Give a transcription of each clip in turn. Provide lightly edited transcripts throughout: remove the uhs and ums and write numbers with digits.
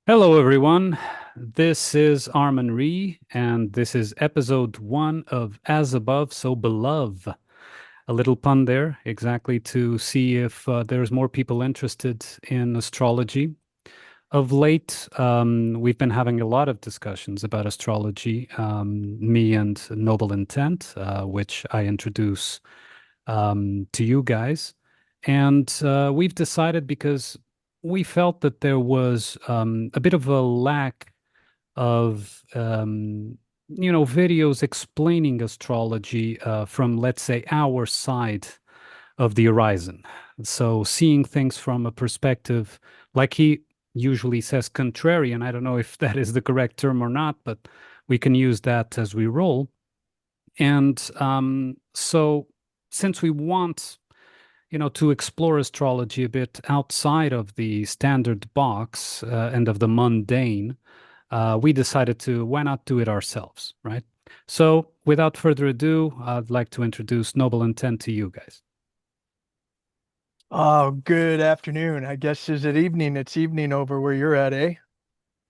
Hello, everyone. This is Àrmunn Rìgh, and this is episode one of As Above, So Belove. A little pun there, exactly to see if there's more people interested in astrology. Of late, we've been having a lot of discussions about astrology, me and Noble Intent, which I introduce to you guys. And we've decided because we felt that there was a bit of a lack of videos explaining astrology from, let's say, our side of the horizon. So seeing things from a perspective, like he usually says, contrarian. I don't know if that is the correct term or not, but we can use that as we roll. And so since we want to explore astrology a bit outside of the standard box and of the mundane, we decided to why not do it ourselves, right? So, without further ado, I'd like to introduce Noble Intent to you guys. Oh, good afternoon. I guess is it evening? It's evening over where you're at, eh?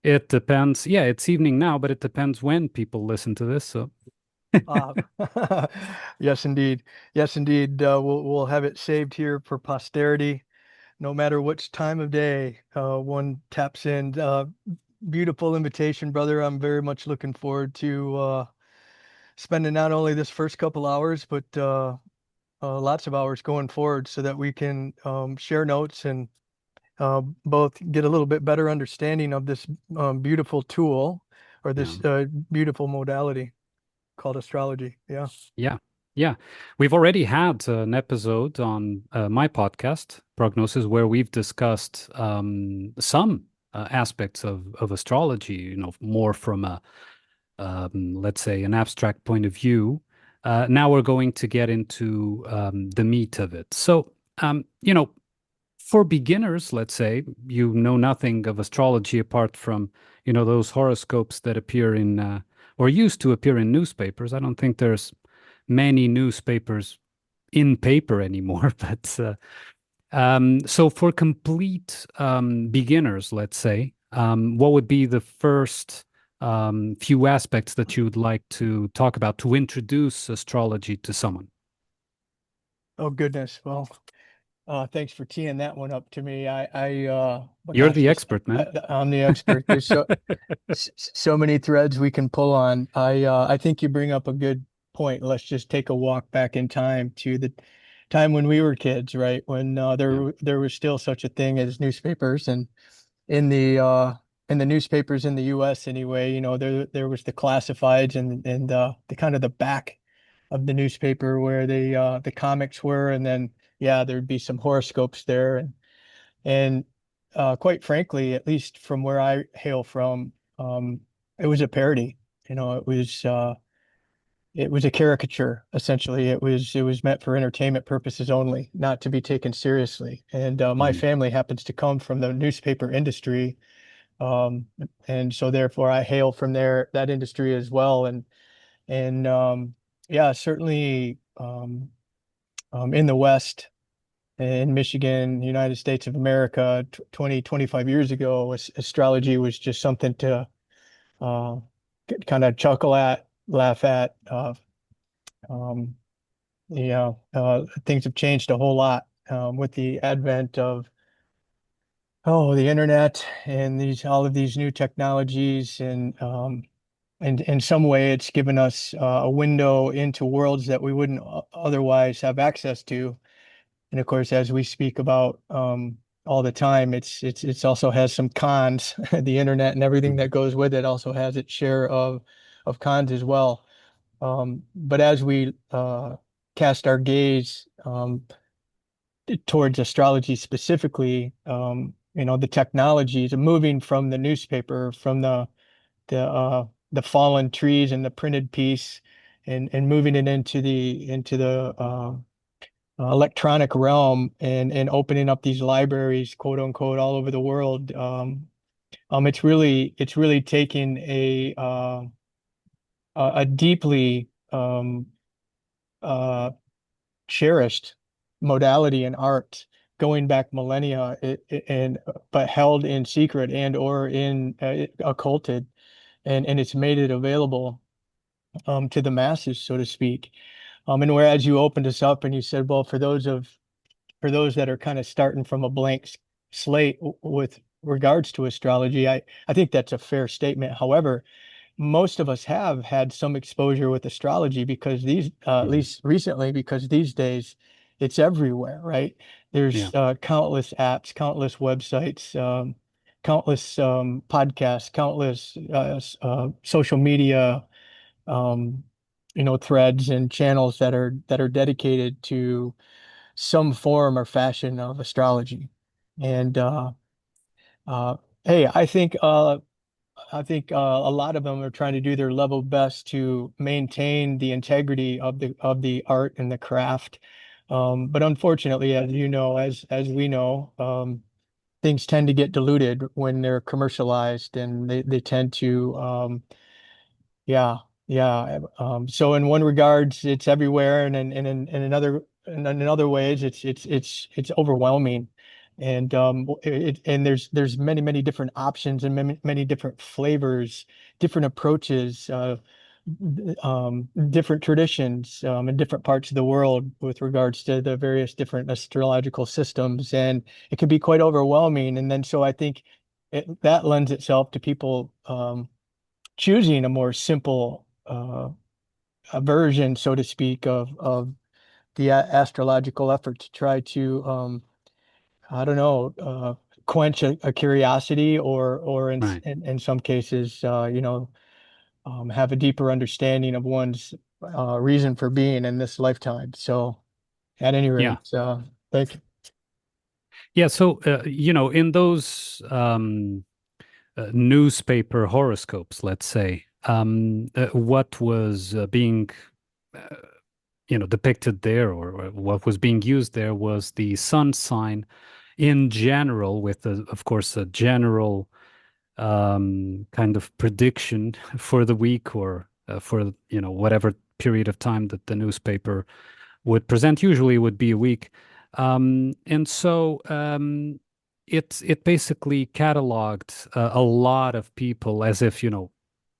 It depends. Yeah, it's evening now, but it depends when people listen to this. So, Uh, yes, indeed. Yes, indeed. We'll have it saved here for posterity, no matter which time of day one taps in. Beautiful invitation, brother. I'm very much looking forward to spending not only this first couple hours, but lots of hours going forward, so that we can share notes and both get a little bit better understanding of this beautiful tool or yeah. this beautiful modality called astrology. Yeah. Yeah. Yeah. We've already had an episode on my podcast, Prognosis, where we've discussed some aspects of astrology, more from a let's say, an abstract point of view. Now we're going to get into the meat of it. So, for beginners, let's say, you know nothing of astrology apart from, those horoscopes that appear in, or used to appear in newspapers. I don't think there's many newspapers in paper anymore, but so for complete beginners, let's say, what would be the first few aspects that you would like to talk about to introduce astrology to someone? Oh goodness. Well, thanks for teeing that one up to me. But You're gosh, the expert, man. I'm the expert. There's so many threads we can pull on. I think you bring up a good point. Let's just take a walk back in time to the time when we were kids, right? When Yeah. there was still such a thing as newspapers, and in the uh in the newspapers in the US anyway, there was the classifieds and the kind of the back of the newspaper where the comics were, and then yeah, there'd be some horoscopes there, and quite frankly, at least from where I hail from, it was a parody. It was a caricature, essentially. It was meant for entertainment purposes only, not to be taken seriously. And my Mhm. family happens to come from the newspaper industry, um, and so therefore I hail from that industry as well. And yeah, certainly in the West, in Michigan, United States of America, 20, 25 years ago, astrology was just something to uh, kind of chuckle at, laugh at. Um, Things have changed a whole lot with the advent of the internet and these all of these new technologies, and in some way, it's given us a window into worlds that we wouldn't otherwise have access to. And of course, as we speak about all the time, it's also has some cons. The internet and everything Mhm. that goes with it also has its share of cons as well. But as we cast our gaze towards astrology specifically, the technologies are moving from the newspaper, from the fallen trees and the printed piece, and moving it into the electronic realm, and opening up these libraries, quote unquote, all over the world. It's really taking a deeply uh, cherished modality in art going back millennia, and but held in secret and or in occulted, and it's made it available to the masses, so to speak. And whereas you opened us up and you said, well, for those that are kind of starting from a blank slate with regards to astrology, I think that's a fair statement. However, most of us have had some exposure with astrology because at Mhm. least recently, because these days it's everywhere, right? Yeah. There's countless apps, countless websites, countless podcasts, countless social media, um, threads and channels that are dedicated to some form or fashion of astrology. And uh, hey, I think a lot of them are trying to do their level best to maintain the integrity of the art and the craft. But unfortunately, as you know, as we know, things tend to get diluted when they're commercialized, and they tend to yeah, yeah. So in one regards, it's everywhere, and in other ways, it's overwhelming, and there's many different options and many different flavors, different approaches, different traditions, in different parts of the world with regards to the various different astrological systems, and it can be quite overwhelming. And then so I think that lends itself to people. Choosing a more simple a version, so to speak, of the astrological effort to try to I don't know, quench a curiosity, or Right. in some cases, have a deeper understanding of one's reason for being in this lifetime. So, at any Yeah. rate, thank you. Yeah. So, in those newspaper horoscopes, let's say, what was being, uh, depicted there, or what was being used there was the sun sign in general, with, of course, a general kind of prediction for the week, or for, whatever period of time that the newspaper would present. Usually would be a week. And so it basically cataloged a lot of people as if,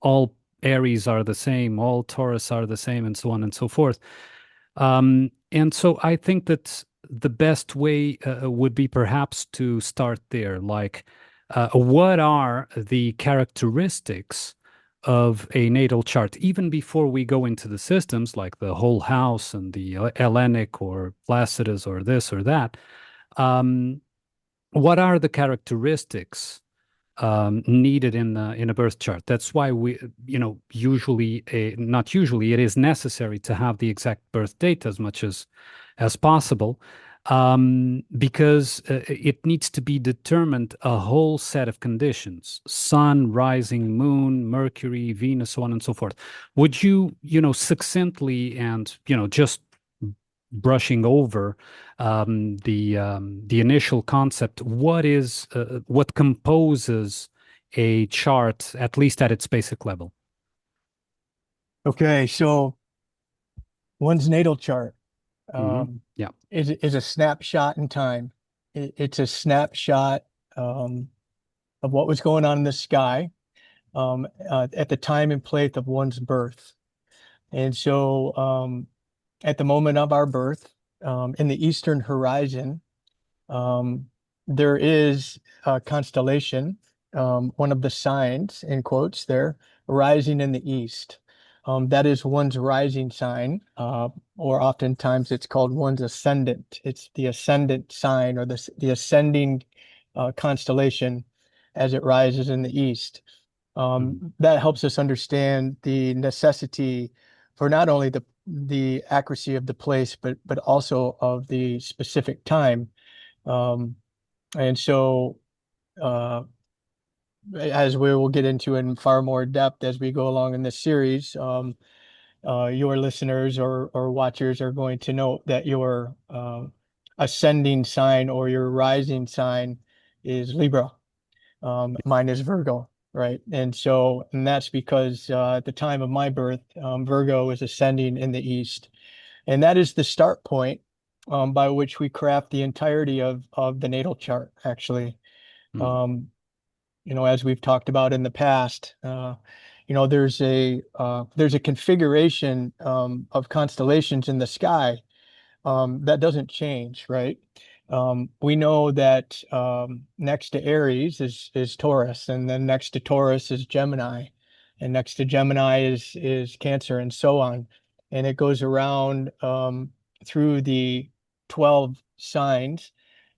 all Aries are the same, all Taurus are the same, and so on and so forth. And so I think that the best way would be perhaps to start there. Like, what are the characteristics of a natal chart, even before we go into the systems like the whole house and the Hellenic or Placidus or this or that? Um, what are the characteristics needed in a birth chart? That's why we, usually, not usually, it is necessary to have the exact birth date as much as possible, because it needs to be determined a whole set of conditions: sun, rising, moon, Mercury, Venus, so on and so forth. Would you, succinctly, and, just brushing over the initial concept, what composes a chart, at least at its basic level? Okay, so one's natal chart Yeah. is a snapshot in time. It's a snapshot um, of what was going on in the sky at the time and place of one's birth. And so, at the moment of our birth, in the eastern horizon, um, there is a constellation, one of the signs in quotes there, rising in the east. That is one's rising sign, or oftentimes it's called one's ascendant. It's the ascendant sign, or the ascending constellation as it rises in the east. Mhm. That helps us understand the necessity for not only the accuracy of the place, but also of the specific time. Um, and so, uh, as we will get into in far more depth as we go along in this series, your listeners or watchers are going to note that your ascending sign or your rising sign is Libra. Mine is Virgo, right? And that's because at the time of my birth, Virgo is ascending in the east. And that is the start point by which we craft the entirety of the natal chart, actually. Mm, Um, as we've talked about in the past, there's a configuration of constellations in the sky that doesn't change, right? We know that next to Aries is Taurus, and then next to Taurus is Gemini, and next to Gemini is Cancer, and so on. And it goes around through the 12 signs,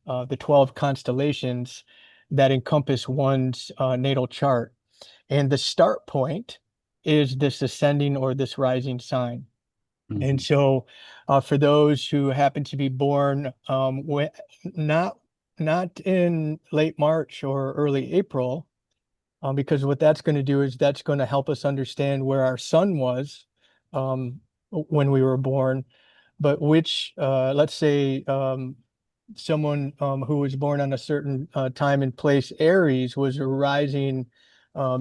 the 12 constellations that encompass one's natal chart. And the start point is this ascending or this rising sign. And mhm, so, for those who happen to be born not not in late March or early April, because what that's going to do is that's going to help us understand where our sun was um, when we were born, but which, let's say, someone who was born on a certain time and place, Aries was rising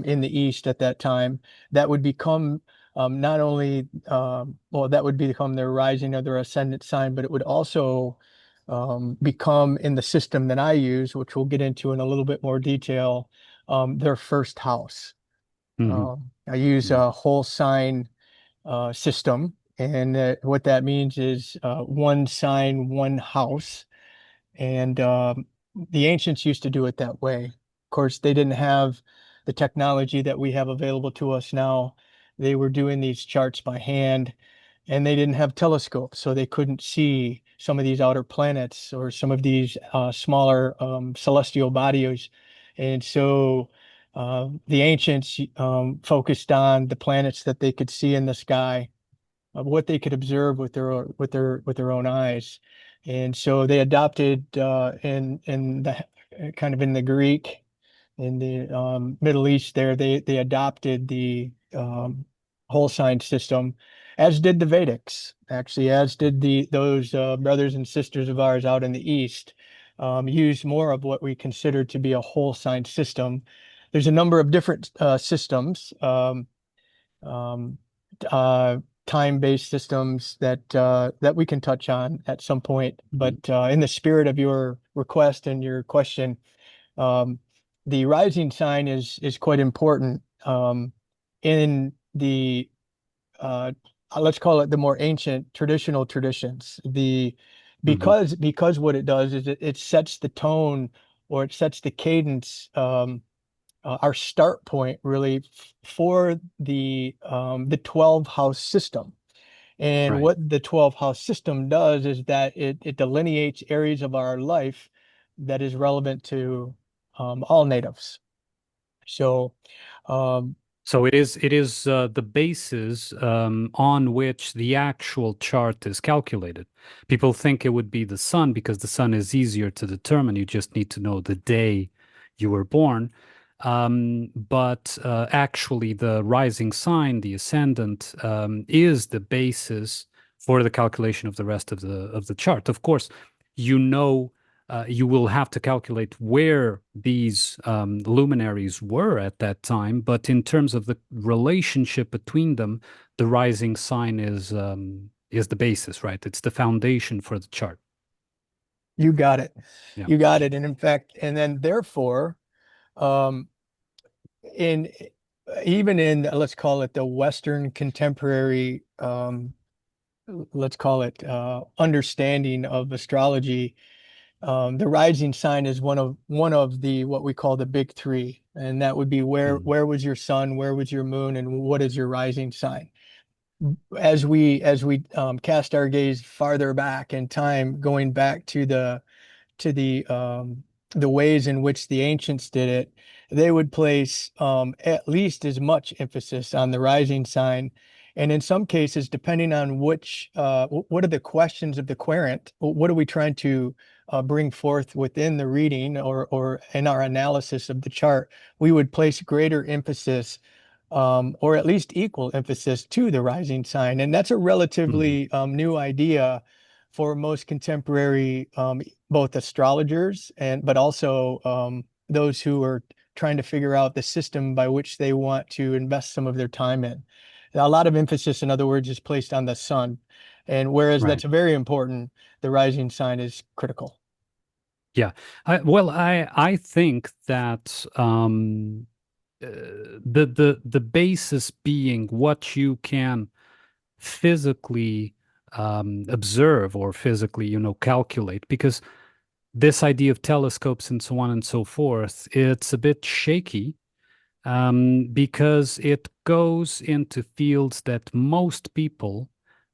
in the east at that time. That would become not only, well, that would become their rising or their ascendant sign, but it would also become in the system that I use, which we'll get into in a little bit more detail, their first house. mhm, I use mm, a whole sign system. And what that means is one sign, one house. And the ancients used to do it that way. Of course, they didn't have the technology that we have available to us now. They were doing these charts by hand, and they didn't have telescopes, so they couldn't see some of these outer planets or some of these smaller celestial bodies. And so the ancients focused on the planets that they could see in the sky, of what they could observe with their own eyes. And so they adopted in the kind of in the Greek, in the Middle East there, they adopted the whole sign system, as did the Vedics, actually, as did the those brothers and sisters of ours out in the East, used more of what we consider to be a whole sign system. There's a number of different systems. Um, uh, Time-based systems that we can touch on at some point. mhm, But in the spirit of your request and your question, um, the rising sign is quite important in the uh, let's call it the more ancient traditional traditions. The mhm. because what it does is it sets the tone, or it sets the cadence, our start point really for the 12 house system. And Right. what the 12 house system does is that it delineates areas of our life that is relevant to all natives. So, um, So it is the basis on which the actual chart is calculated. People think it would be the sun because the sun is easier to determine. You just need to know the day you were born. But actually, the rising sign, the ascendant, is the basis for the calculation of the rest of the chart. Of course, you know you will have to calculate where these luminaries were at that time. But in terms of the relationship between them, the rising sign is the basis, right? It's the foundation for the chart. you got it. Yeah. You got it. And in fact, and then therefore, um, in even in, let's call it the Western contemporary, let's call it understanding of astrology, the rising sign is one of the what we call the big three, and that would be Mm, where was your sun, where was your moon, and what is your rising sign. As we cast our gaze farther back in time, going back to the ways in which the ancients did it, they would place at least as much emphasis on the rising sign. And in some cases, depending on which, what are the questions of the querent, what are we trying to bring forth within the reading, or in our analysis of the chart, we would place greater emphasis, or at least equal emphasis, to the rising sign. And that's a mhm, relatively new idea for most contemporary both astrologers and but also those who are trying to figure out the system by which they want to invest some of their time in. A lot of emphasis, in other words, is placed on the sun. And whereas Right. that's very important, the rising sign is critical. Yeah. I think that the basis being what you can physically observe or physically, calculate, because this idea of telescopes and so on and so forth, it's a bit shaky because it goes into fields that most people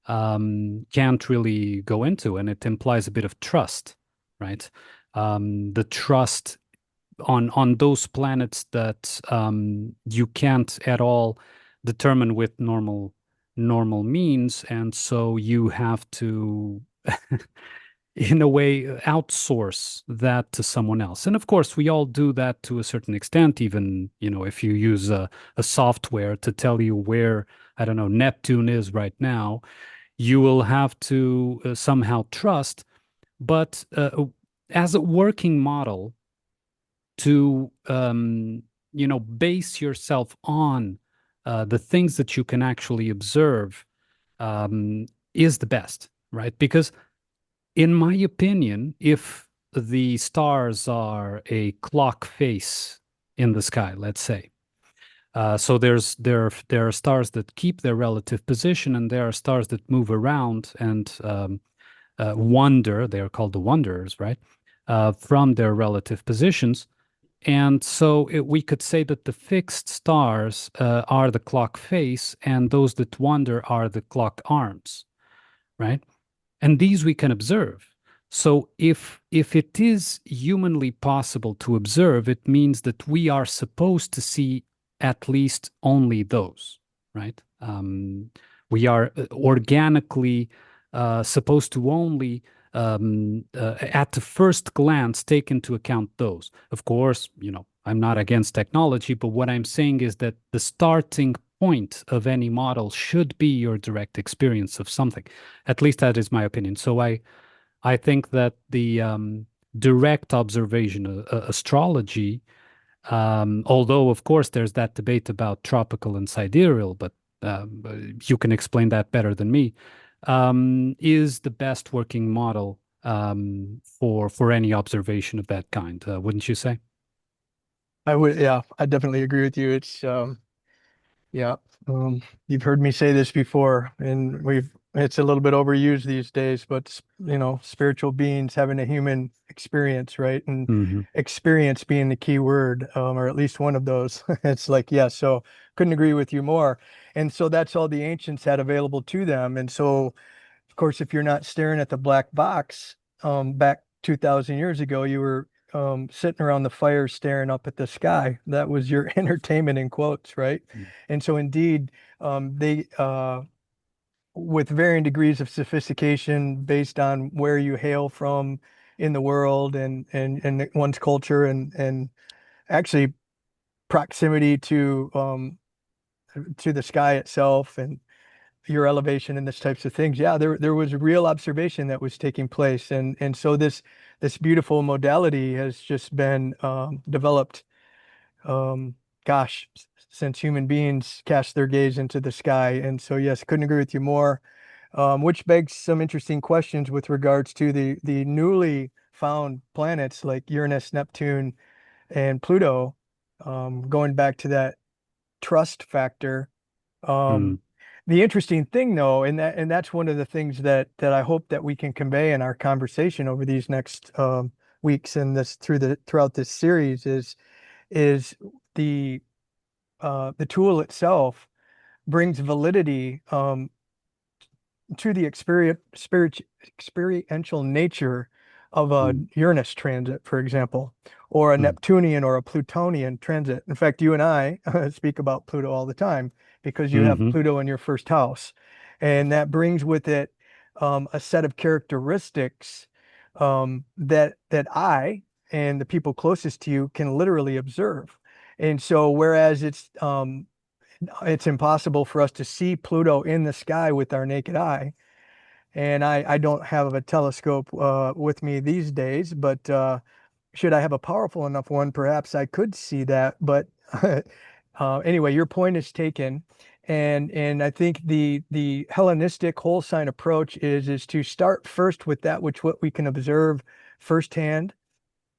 can't really go into, and it implies a bit of trust, right? The trust on those planets that you can't at all determine with normal means, and so you have to in a way outsource that to someone else. And of course, we all do that to a certain extent, even, if you use a software to tell you where, I don't know, Neptune is right now, you will have to somehow trust. But as a working model, to base yourself on the things that you can actually observe is the best, right? Because in my opinion, if the stars are a clock face in the sky, let's say, so there are stars that keep their relative position, and there are stars that move around and wander. They are called the wanderers, right? From their relative positions. And so we could say that the fixed stars are the clock face, and those that wander are the clock arms, right? And these we can observe. So if it is humanly possible to observe, it means that we are supposed to see at least only those, right? We are organically supposed to only at the first glance take into account those. Of course, I'm not against technology, but what I'm saying is that the starting point of any model should be your direct experience of something. At least that is my opinion. So I think that the direct observation, astrology, although of course there's that debate about tropical and sidereal, but you can explain that better than me, is the best working model for any observation of that kind, wouldn't you say? Yeah, I definitely agree with you. Yeah, you've heard me say this before, and it's a little bit overused these days, but spiritual beings having a human experience, right? And Hmm. experience being the key word, or at least one of those. It's like, yeah, so couldn't agree with you more. And so that's all the ancients had available to them. And so, of course, if you're not staring at the black box, back 2000 years ago, you were sitting around the fire staring up at the sky. That was your entertainment in quotes, right? And so, indeed, they, with varying degrees of sophistication based on where you hail from in the world and one's culture and actually proximity to the sky itself and your elevation and this types of things. Yeah, there was real observation that was taking place, and so this beautiful modality has just been developed. Um, gosh, since human beings cast their gaze into the sky, and so yes, couldn't agree with you more. Which begs some interesting questions with regards to the newly found planets like Uranus, Neptune, and Pluto. Going back to that trust factor. Mm. Um, the interesting thing though, and that's one of the things that I hope that we can convey in our conversation over these next weeks and throughout this series is the the tool itself brings validity to the experiential nature of a Mm. Uranus transit, for example, or a Mm. Neptunian or a Plutonian transit. In fact, you and I speak about Pluto all the time because you have Hmm. Pluto in your first house. And that brings with it a set of characteristics that I and the people closest to you can literally observe. And so, whereas it's impossible for us to see Pluto in the sky with our naked eye. And I don't have a telescope with me these days, but should I have a powerful enough one, perhaps I could see that. But anyway, your point is taken. And I think the Hellenistic whole sign approach is to start first with that which what we can observe firsthand,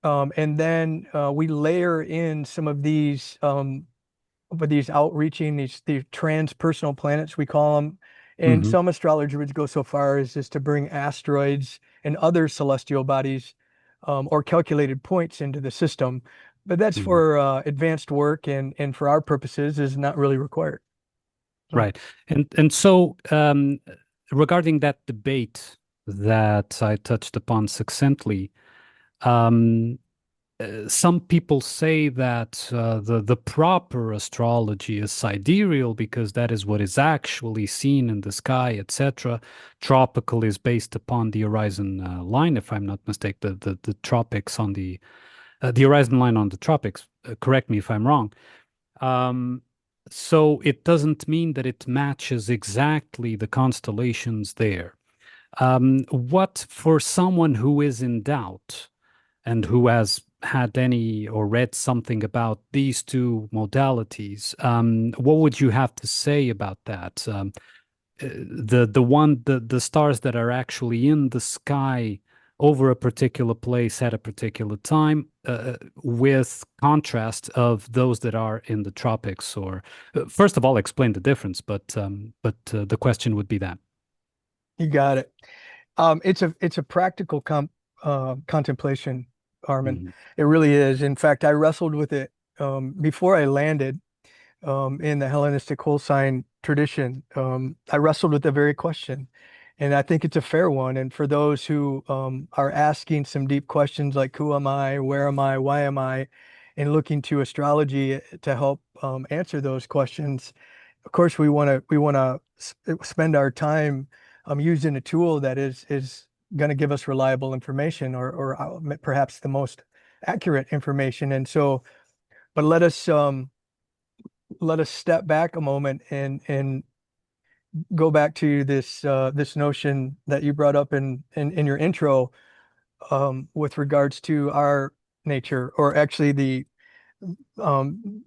and then we layer in some of these outreaching, these transpersonal planets, we call them. And Hmm. some astrologers would go so far as just to bring asteroids and other celestial bodies, or calculated points into the system. But that's Hmm. for advanced work, and for our purposes is not really required. So Right. And so regarding that debate that I touched upon succinctly, um, some people say that the proper astrology is sidereal because that is what is actually seen in the sky, etc. Tropical is based upon the horizon line, if I'm not mistaken, the tropics on the horizon line on the tropics. Correct me if I'm wrong. Um, so it doesn't mean that it matches exactly the constellations there. What for someone who is in doubt and who has had any or read something about these two modalities, what would you have to say about that? The stars that are actually in the sky over a particular place at a particular time, with contrast of those that are in the tropics. Or first of all, explain the difference. But the question would be that. you got it. It's a practical contemplation, Armin. Mhm. It really is. In fact, I wrestled with it before I landed in the Hellenistic whole sign tradition. I wrestled with the very question, and I think it's a fair one. And for those who are asking some deep questions like who am I, where am I, why am I, and looking to astrology to help answer those questions, of course we want to spend our time using a tool that is going to give us reliable information, or perhaps the most accurate information. And so, but let us step back a moment and go back to this notion that you brought up in your intro, with regards to our nature, or actually um,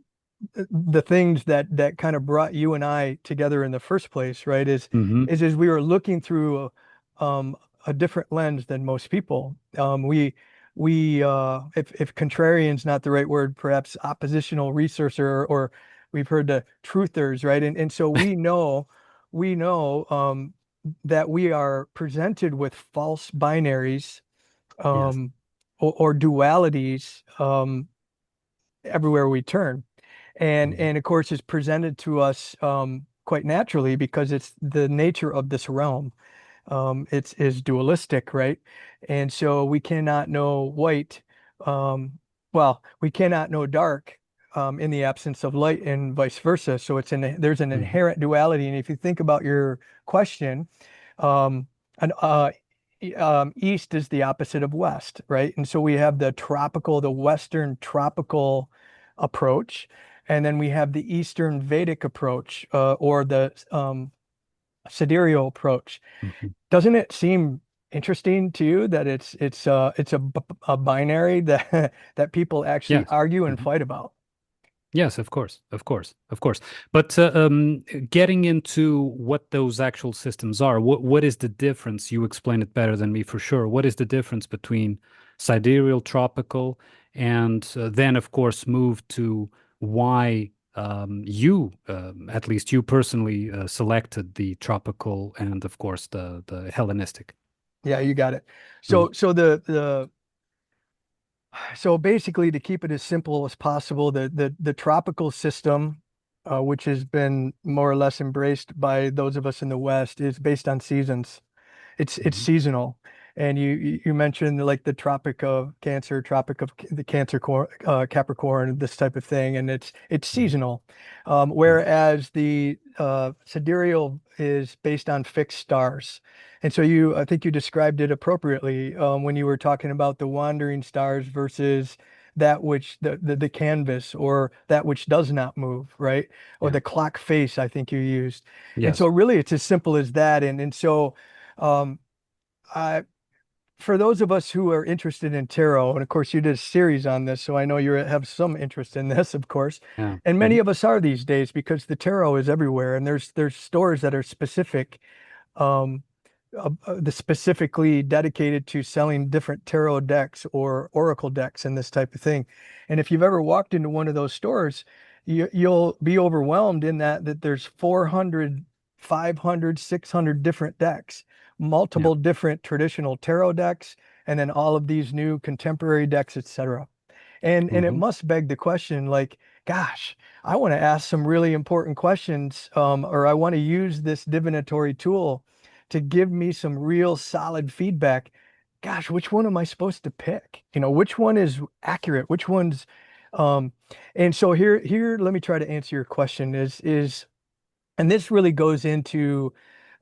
the things that kind of brought you and I together in the first place, right? Hmm. Is we were looking through a different lens than most people. If contrarian's not the right word, perhaps oppositional researcher, or we've heard the truthers, right? And so we know that we are presented with false binaries, Yes. um, or dualities, everywhere we turn. And of course it's presented to us quite naturally because it's the nature of this realm. It's is dualistic, right? And so we cannot know white, um, well, we cannot know dark in the absence of light, and vice versa. So there's an Mhm. inherent duality. And if you think about your question, um, and east is the opposite of west, right? And so we have the Western tropical approach, and then we have the Eastern Vedic approach, or the sidereal approach. Mhm. Doesn't it seem interesting to you that it's a binary that that people actually Yes. argue and Mhm. fight about? Yes, of course, of course, of course. But getting into what those actual systems are, what is the difference? You explain it better than me for sure. What is the difference between sidereal, tropical, and then, of course, move to why you, at least you personally, selected the tropical and, of course, the Hellenistic. Yeah, you got it. Mhm. So basically, to keep it as simple as possible, the tropical system, which has been more or less embraced by those of us in the West, is based on seasons. It's Mhm. seasonal. And you mentioned like the Tropic of Cancer, Tropic of the Capricorn, this type of thing, and it's Mhm. seasonal. Yes. Whereas the sidereal is based on fixed stars. And so I think you described it appropriately when you were talking about the wandering stars versus that which the canvas, or that which does not move, right? Or Yeah. the clock face, I think you used. And so Yes. really it's as simple as that. And so um, I for those of us who are interested in tarot, and of course you did a series on this, so I know you have some interest in this, of course. Yeah. And many Hmm. of us are these days because the tarot is everywhere, and there's stores that are specific, um, the specifically dedicated to selling different tarot decks or oracle decks and this type of thing. And if you've ever walked into one of those stores, you'll be overwhelmed in that there's 400, 500, 600 different decks, Yeah. multiple different traditional tarot decks, and then all of these new contemporary decks, etc. And it Hmm. must beg the question, like, gosh, I want to ask some really important questions, or I want to use this divinatory tool to give me some real solid feedback. Gosh, which one am I supposed to pick? Which one is accurate? Which one's um, and so here, let me try to answer your question and this really goes into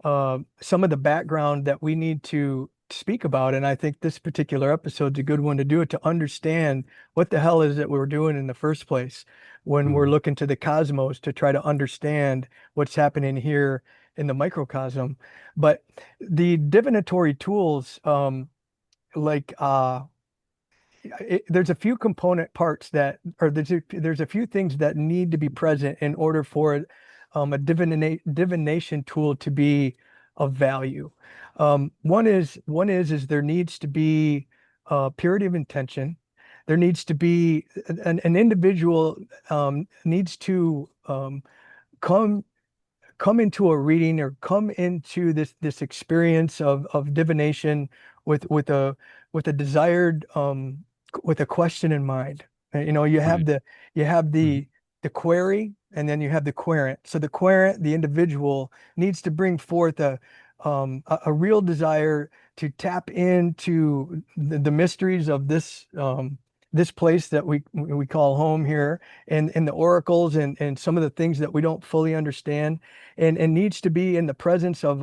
some of the background that we need to speak about. And I think this particular episode's a good one to do it, to understand what the hell is it we're doing in the first place when we're Hmm. looking to the cosmos to try to understand what's happening here in the microcosm. But the divinatory tools, like there's a few component parts that, or there's a few things that need to be present in order for a divination tool to be of value. One is there needs to be purity of intention. There needs to be an individual needs to come come into a reading or come into this experience of divination with a desired with a question in mind. You have Right. Hmm. the query, and then you have the querent. So the querent, the individual, needs to bring forth a real desire to tap into the mysteries of this place that we call home here, and the oracles and some of the things that we don't fully understand, and needs to be in the presence of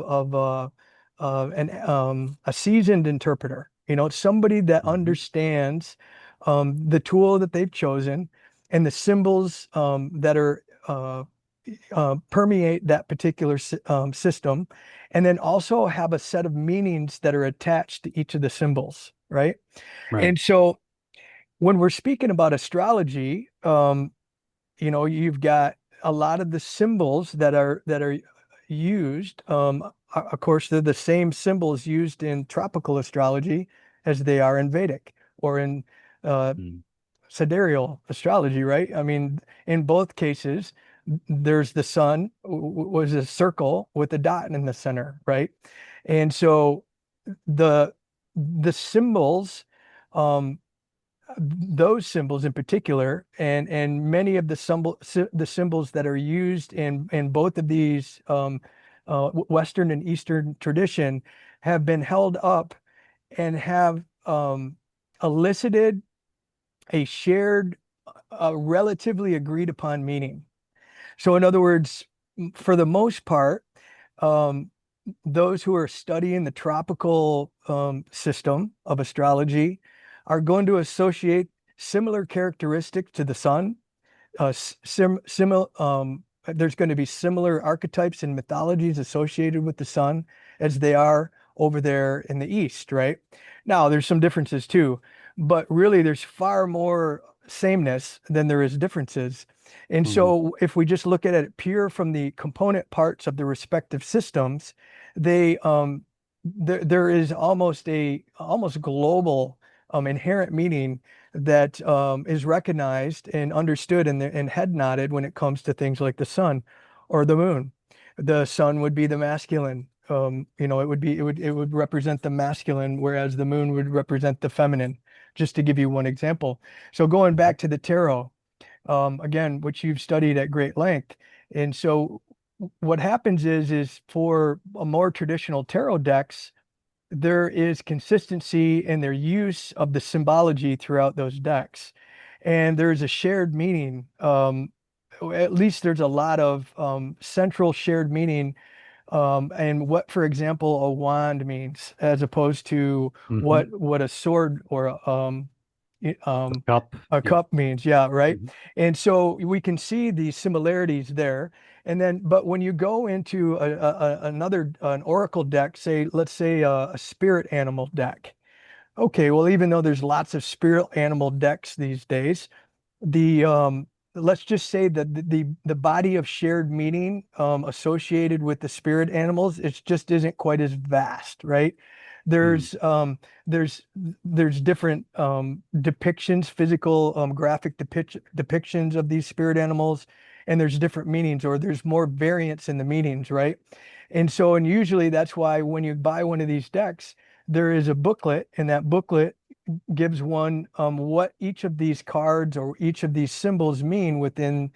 a seasoned interpreter. Somebody that Hmm. understands the tool that they've chosen and the symbols that are permeate that particular system, and then also have a set of meanings that are attached to each of the symbols, right? Right. And so when we're speaking about astrology, you've got a lot of the symbols that are used. Of course, they're the same symbols used in tropical astrology as they are in Vedic or in uh, Mm. sidereal astrology, right? I mean, in both cases, there's the sun was a circle with a dot in the center, right? And so the the symbols, um, those symbols in particular, and many of the symbols that are used in both of these Western and Eastern tradition have been held up and have elicited a shared, relatively agreed upon meaning. So, in other words, for the most part, um, those who are studying the tropical system of astrology are going to associate similar characteristics to the sun. There's going to be similar archetypes and mythologies associated with the sun as they are over there in the east, right? Now, there's some differences too, but really there's far more sameness than there is differences. And Hmm. so if we just look at it pure from the component parts of the respective systems, they there is almost global inherent meaning that is recognized and understood and head nodded when it comes to things like the sun or the moon. The sun would be the masculine. It would represent the masculine, whereas the moon would represent the feminine, just to give you one example. So going Hmm. back to the tarot, again, which you've studied at great length. And so what happens is for a more traditional tarot decks, there is consistency in their use of the symbology throughout those decks. And there's a shared meaning. At least there's a lot of central shared meaning, and what, for example, a wand means, as opposed to Hmm. what a sword or The cup. a Yeah. cup means. Yeah, right. Hmm. And so we can see the similarities there. And then, but when you go into another an oracle deck, say, let's say a spirit animal deck, Okay, well, even though there's lots of spirit animal decks these days, the let's just say that the body of shared meaning associated with the spirit animals, it just isn't quite as vast, right? Mm. There's um there's there's different depictions, physical graphic depictions of these spirit animals, and there's different meanings, or there's more variance in the meanings, right? And usually that's why when you buy one of these decks, there is a booklet, and that booklet gives one what each of these cards or each of these symbols mean within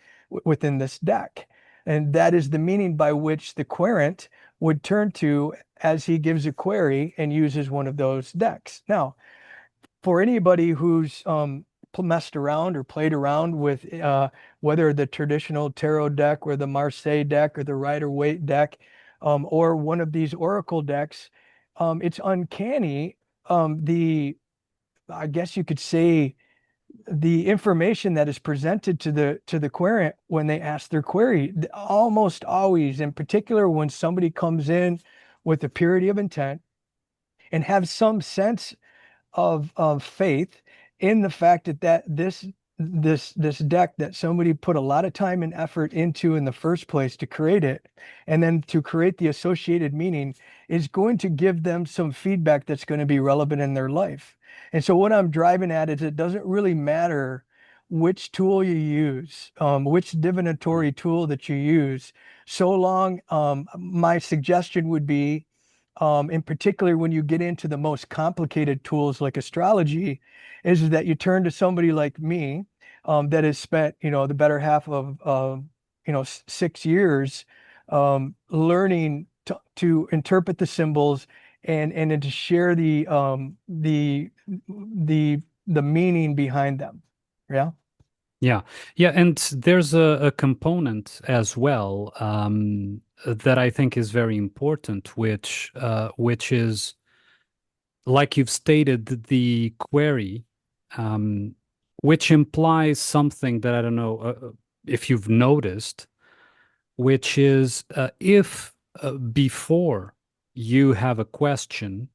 this deck. And that is the meaning by which the querent would turn to as he gives a query and uses one of those decks. Now, for anybody who's messed around or played around with whether the traditional tarot deck or the Marseille deck or the Rider-Waite deck or one of these oracle decks, it's uncanny. The I guess you could say the information that is presented to the querent when they ask their query, almost always, in particular when somebody comes in with a purity of intent and have some sense of faith in the fact that this deck that somebody put a lot of time and effort into in the first place to create it, and then to create the associated meaning, is going to give them some feedback that's going to be relevant in their life. And so what I'm driving at is it doesn't really matter which tool you use, which divinatory tool that you use, so long my suggestion would be in particular when you get into the most complicated tools like astrology, is that you turn to somebody like me that has spent, the better half of, 6 years learning to interpret the symbols and then to share the meaning behind them. Yeah. Yeah, yeah, and there's a component as well that I think is very important, which is, like you've stated, the query, um, which implies something that I don't know if you've noticed, which is if before you have a question,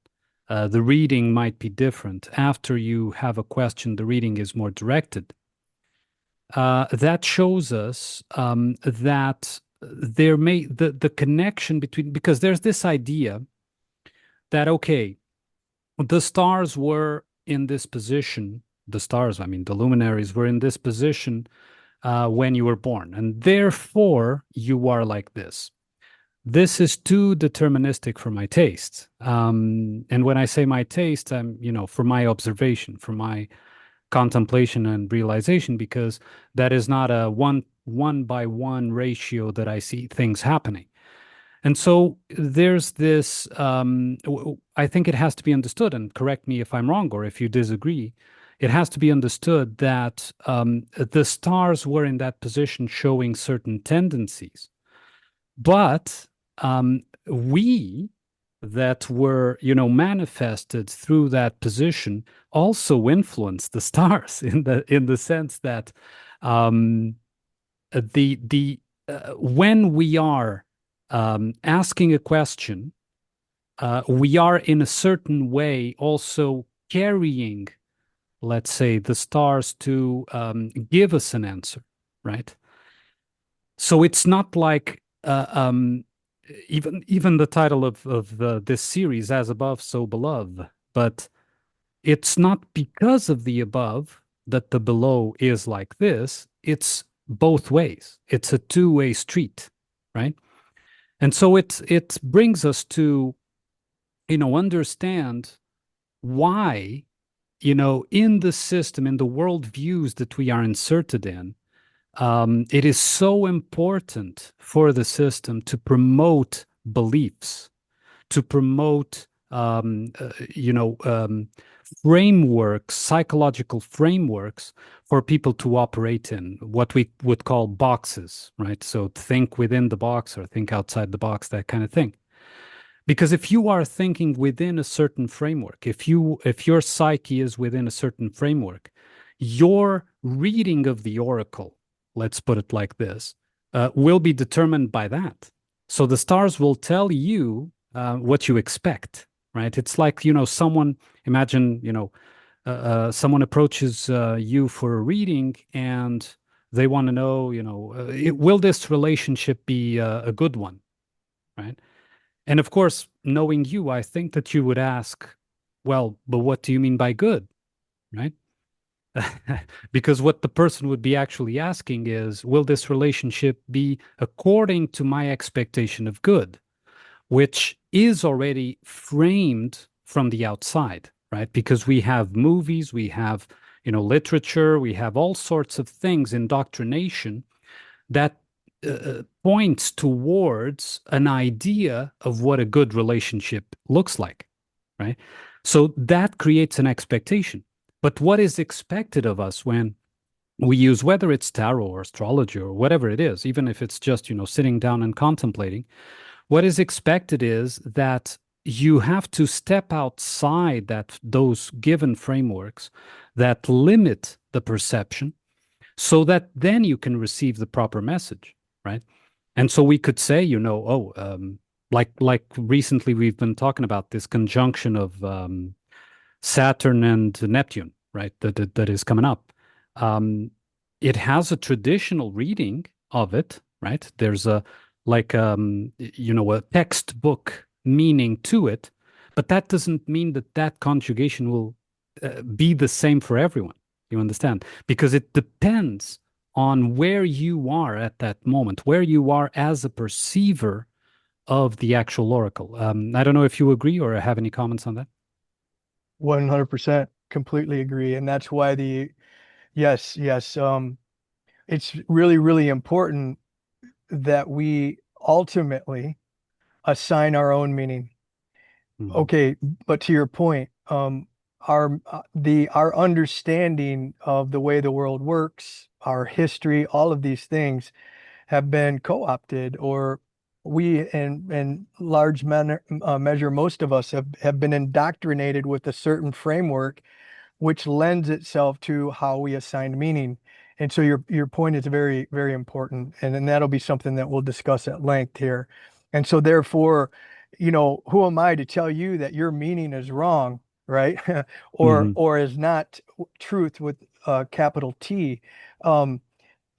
the reading might be different. After you have a question, the reading is more directed. That shows us that there may the connection between, because there's this idea that, okay, the stars were in this position. The stars, I mean, the luminaries were in this position when you were born, and therefore you are like this. This is too deterministic for my taste. And when I say my taste, I'm, for my observation, for my contemplation and realization, because that is not a one by one ratio that I see things happening. And so there's this, I think it has to be understood, and correct me if I'm wrong or if you disagree. It has to be understood that the stars were in that position showing certain tendencies, but we that were, manifested through that position also influence the stars in the sense that um, the when we are asking a question, we are in a certain way also carrying, let's say, the stars to give us an answer, right? So it's not like even the title of this series, as above, so below. But it's not because of the above that the below is like this. It's both ways. It's a two-way street, right? And so it brings us to, understand why, in the system, in the worldviews that we are inserted in, it is so important for the system to promote beliefs, to promote, frameworks, psychological frameworks for people to operate in, what we would call boxes, right? So think within the box or think outside the box, that kind of thing. Because if you are thinking within a certain framework, if your psyche is within a certain framework, your reading of the oracle, let's put it like this, will be determined by that. So the stars will tell you what you expect. right? It's like, someone, imagine, someone approaches you for a reading and they want to know, will this relationship be a good one, right? And of course, knowing you, I think that you would ask, well, but what do you mean by good, right? Because what the person would be actually asking is, will this relationship be according to my expectation of good, which is already framed from the outside, right? Because we have movies, we have, literature, we have all sorts of things, indoctrination that points towards an idea of what a good relationship looks like, right? So that creates an expectation. But what is expected of us when we use, whether it's tarot or astrology or whatever it is, even if it's just, sitting down and contemplating, what is expected is that you have to step outside those given frameworks that limit the perception so that then you can receive the proper message, right? And so we could say, like recently we've been talking about this conjunction of Saturn and Neptune, right? That is coming up. Um, it has a traditional reading of it, right? There's a like a textbook meaning to it, but that doesn't mean that that conjugation will be the same for everyone. You understand? Because it depends on where you are at that moment, where you are as a perceiver of the actual oracle. I don't know if you agree or have any comments on that. 100% completely agree. And that's why yes, yes, it's really, really important that we ultimately assign our own meaning. Hmm. Okay, but to your point, our understanding of the way the world works, our history, all of these things have been co-opted, or we in large measure, most of us have been indoctrinated with a certain framework which lends itself to how we assign meaning. And so your point is very, very important. And then that'll be something that we'll discuss at length here. And so therefore, who am I to tell you that your meaning is wrong, right? or Hmm. or is not truth with capital T. Um,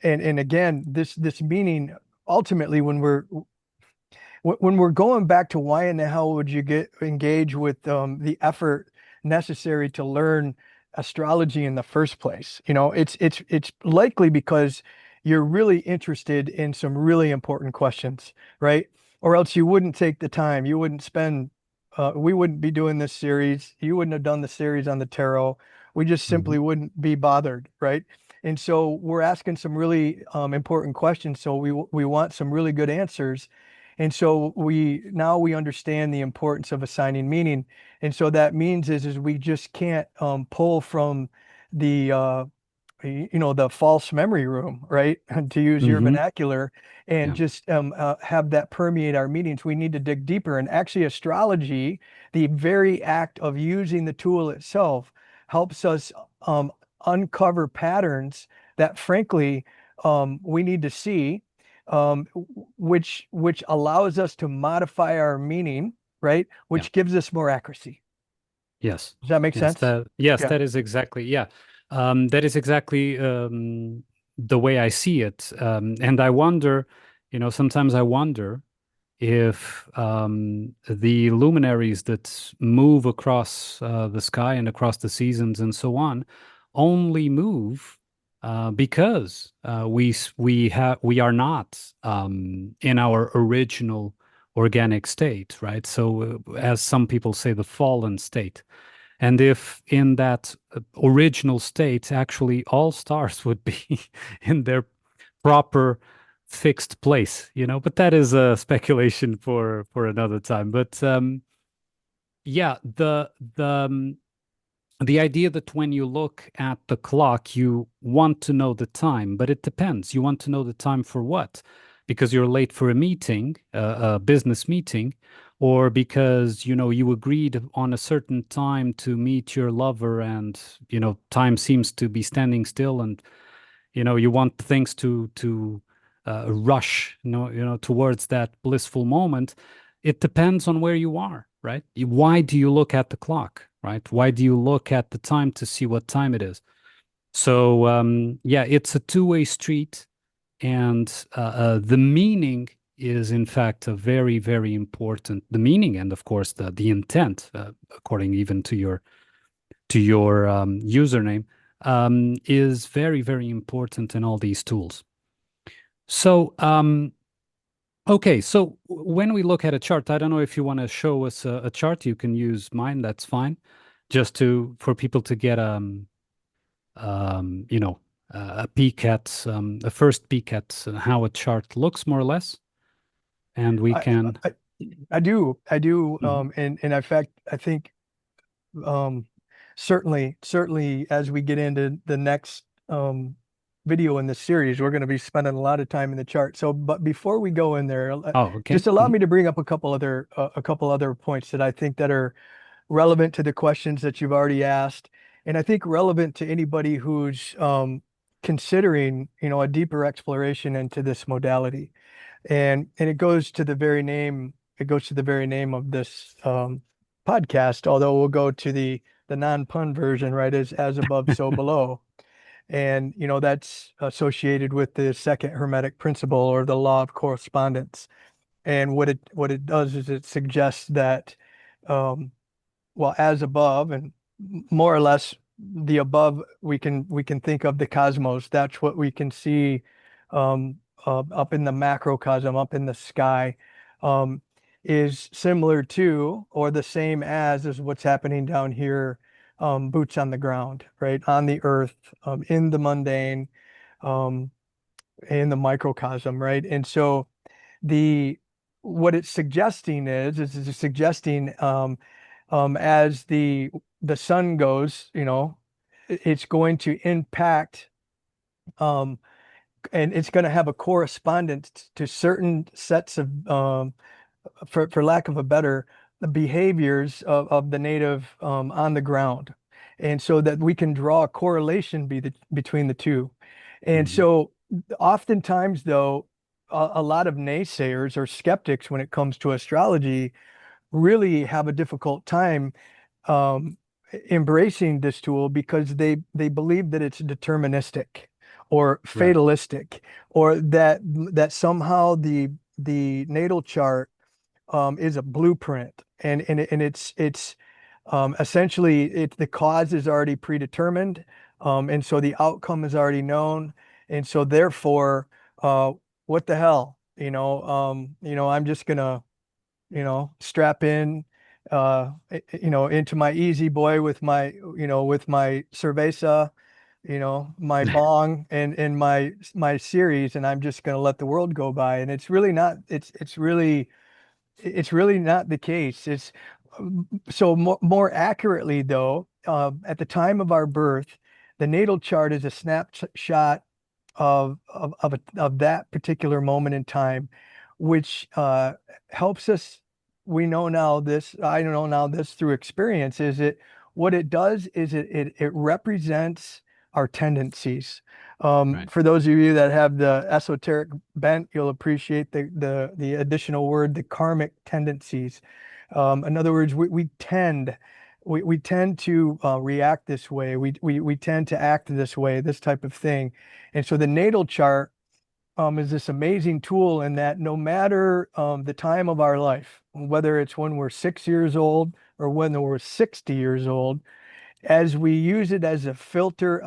and again, this meaning ultimately when we're going back to why in the hell would you get engage with the effort necessary to learn astrology in the first place? It's likely because you're really interested in some really important questions, right? Or else you wouldn't take the time. You wouldn't spend. We wouldn't be doing this series. You wouldn't have done the series on the tarot. We just Hmm. simply wouldn't be bothered, right? And so we're asking some really important questions. So we want some really good answers, and so we understand the importance of assigning meaning. And so that means is we just can't pull from the the false memory room, right? To use your Hmm. vernacular, and Yeah. just have that permeate our meetings. We need to dig deeper. And actually, astrology, the very act of using the tool itself, helps us uncover patterns that, frankly, we need to see, um, which allows us to modify our meaning, right? Yeah. Which gives us more accuracy. Yes. Does that make Yes. sense? Yes, Yeah. that is exactly, yeah. That is exactly the way I see it. And I wonder, sometimes I wonder if the luminaries that move across the sky and across the seasons and so on only move because we are not in our original organic state, right? So, as some people say, the fallen state. And if in that original state, actually all stars would be in their proper fixed place, but that is a speculation for another time. But yeah, the idea that when you look at the clock, you want to know the time, but it depends. You want to know the time for what? Because you're late for a meeting, a business meeting, or because, you agreed on a certain time to meet your lover and, time seems to be standing still and, you want things to rush, towards that blissful moment. It depends on where you are, right? Why do you look at the clock, right? Why do you look at the time to see what time it is? So yeah, it's a two-way street, and the meaning is in fact a very, very important. The meaning, and of course the intent, according even to your username, is very, very important in all these tools. So okay, so when we look at a chart, I don't know if you want to show us a chart. You can use mine. That's fine. Just to for people to get you know, a peek at a first peek at how a chart looks more or less, and we I, can. I, I do, Mhm. and in fact, I think um, certainly as we get into the next video in this series, we're going to be spending a lot of time in the chart. So, but before we go in there, Oh, okay. just allow Mhm. me to bring up a couple other points that I think that are relevant to the questions that you've already asked, and I think relevant to anybody who's considering, a deeper exploration into this modality. And it goes to the very name, of this podcast, although we'll go to the non-pun version, right? As above, so below. And that's associated with the second Hermetic principle, or the law of correspondence. And what it does is it suggests that um, well, as above, and more or less the above, we can think of the cosmos. That's what we can see up in the macrocosm, up in the sky, um, is similar to, or the same as, is what's happening down here, boots on the ground, right, on the earth, in the mundane, um, in the microcosm, right? And so the what it's suggesting is it's suggesting, as the sun goes, it's going to impact, um, and it's going to have a correspondence to certain sets of, for lack of a better, the behaviors of the native, on the ground, and so that we can draw a correlation between the two. And Mhm. so oftentimes, though, a lot of naysayers or skeptics when it comes to astrology really have a difficult time um, embracing this tool, because they believe that it's deterministic or Right. fatalistic, or that somehow the natal chart is a blueprint, and it's essentially, the cause is already predetermined, and so the outcome is already known, and so therefore, what the hell, I'm just gonna, strap in, into my easy boy with my cerveza, my bong, and my series, and I'm just gonna let the world go by. And it's really not. It's really not the case. It's so more accurately, though, at the time of our birth, the natal chart is a snapshot of that particular moment in time, which helps us. We know now this. I know now this through experience. Is it what it does? Is it represents our tendencies. Right. For those of you that have the esoteric bent, you'll appreciate the additional word, the karmic tendencies. In other words, we tend to react this way. We tend to act this way, this type of thing. And so the natal chart is this amazing tool, in that no matter the time of our life, whether it's when we're 6 years old or when we're 60 years old, as we use it as a filter,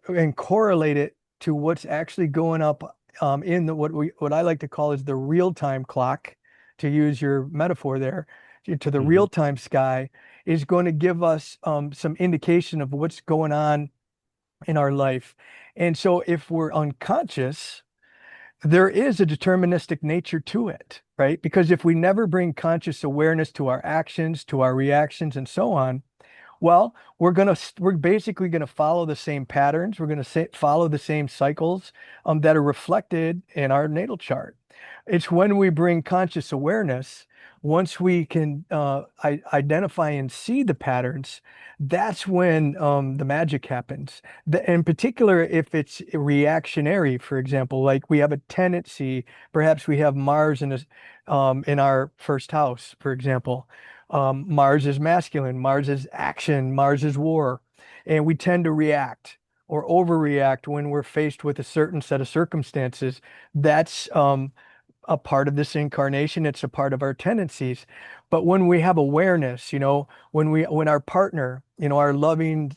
and correlate it to what's actually going up, in what I like to call is the real-time clock, to use your metaphor there, to the Mhm. real-time sky, is going to give us some indication of what's going on in our life. And so if we're unconscious, there is a deterministic nature to it, right? Because if we never bring conscious awareness to our actions, to our reactions, and so on, Well, we're basically gonna follow the same patterns. We're gonna follow the same cycles that are reflected in our natal chart. It's when we bring conscious awareness, once we can identify and see the patterns, that's when the magic happens. In particular, if it's reactionary, for example, like we have a tendency, perhaps we have Mars in our first house, for example. Mars is masculine, Mars is action, Mars is war. And we tend to react or overreact when we're faced with a certain set of circumstances. That's a part of this incarnation. It's a part of our tendencies. But when we have awareness, when our partner, our loving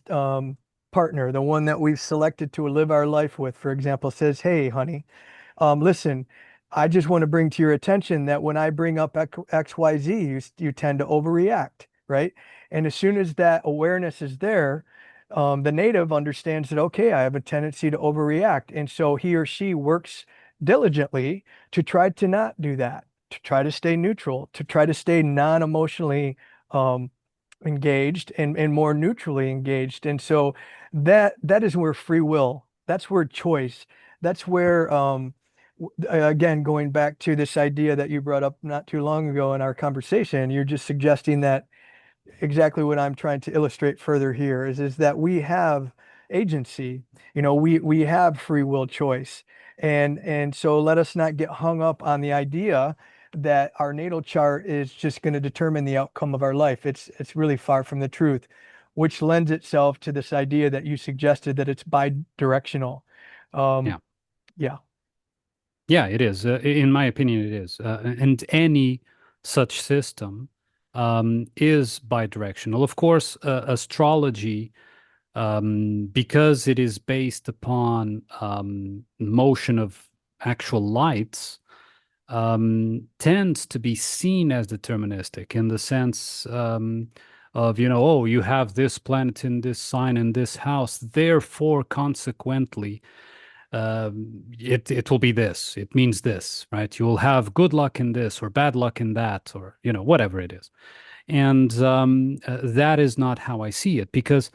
partner, the one that we've selected to live our life with, for example, says, "Hey, honey, listen, I just want to bring to your attention that when I bring up XYZ, you tend to overreact, right?" And as soon as that awareness is there, the native understands that, okay, I have a tendency to overreact. And so he or she works diligently to try to not do that, to try to stay neutral, to try to stay non-emotionally engaged and more neutrally engaged. And so that is where free will, that's where choice, that's where again, going back to this idea that you brought up not too long ago in our conversation, you're just suggesting that exactly what I'm trying to illustrate further here is that we have agency, we have free will choice. And so let us not get hung up on the idea that our natal chart is just going to determine the outcome of our life. It's really far from the truth, which lends itself to this idea that you suggested that it's bi-directional. Um, Yeah. yeah. Yeah, it is. In my opinion, it is. And any such system is bidirectional. Of course, astrology, because it is based upon motion of actual lights, tends to be seen as deterministic in the sense of, oh, you have this planet in this sign in this house, therefore, consequently, it will be this. It means this, right? You will have good luck in this or bad luck in that, or whatever it is. And that is not how I see it, because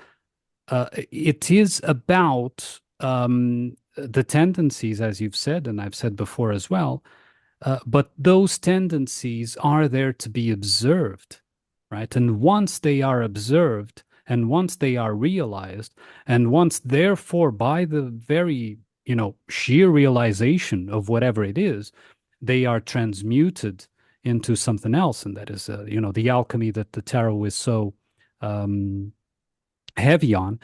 it is about the tendencies, as you've said, and I've said before as well. But those tendencies are there to be observed, right? And once they are observed, and once they are realized, and once, therefore, by the very, sheer realization of whatever it is, they are transmuted into something else. And that is, the alchemy that the tarot is so um, heavy on.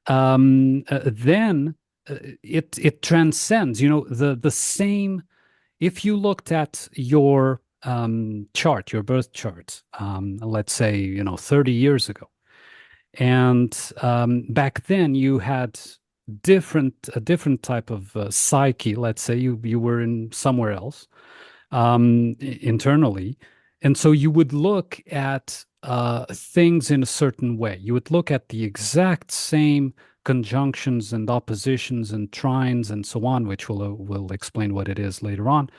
Then it transcends, the same. If you looked at your chart, your birth chart, let's say, 30 years ago, and back then you had a different type of psyche. Let's say you were in somewhere else internally, and so you would look at things in a certain way. You would look at the exact same conjunctions and oppositions and trines and so on, which will explain what it is later on,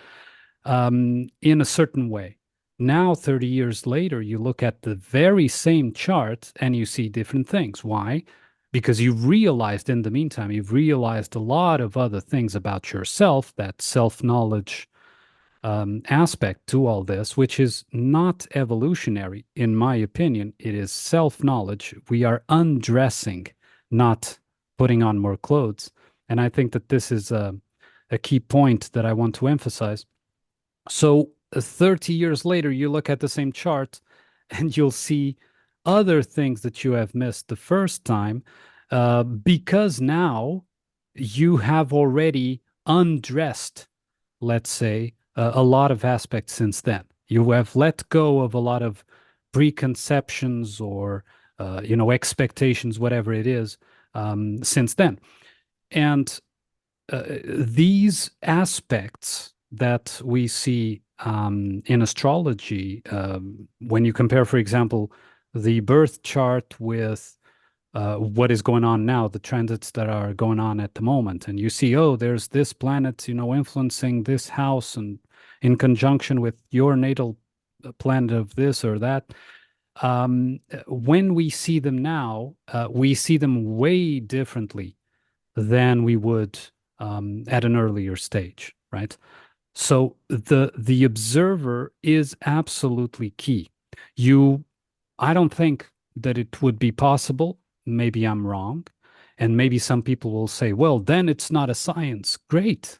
in a certain way. Now, 30 years later, you look at the very same chart and you see different things. Why? Because you've realized in the meantime, you've realized a lot of other things about yourself, that self-knowledge aspect to all this, which is not evolutionary, in my opinion. It is self-knowledge. We are undressing, not putting on more clothes. And I think that this is a key point that I want to emphasize. So 30 years later, you look at the same chart and you'll see other things that you have missed the first time, because now you have already undressed, let's say, a lot of aspects since then. You have let go of a lot of preconceptions or, expectations, whatever it is, since then. And these aspects that we see in astrology, when you compare, for example, the birth chart with what is going on now, the transits that are going on at the moment, and you see, oh, there's this planet, influencing this house and in conjunction with your natal planet of this or that. when we see them now, we see them way differently than we would at an earlier stage, right? So the observer is absolutely key. You, I don't think that it would be possible. Maybe I'm wrong. And maybe some people will say, well, then it's not a science. Great,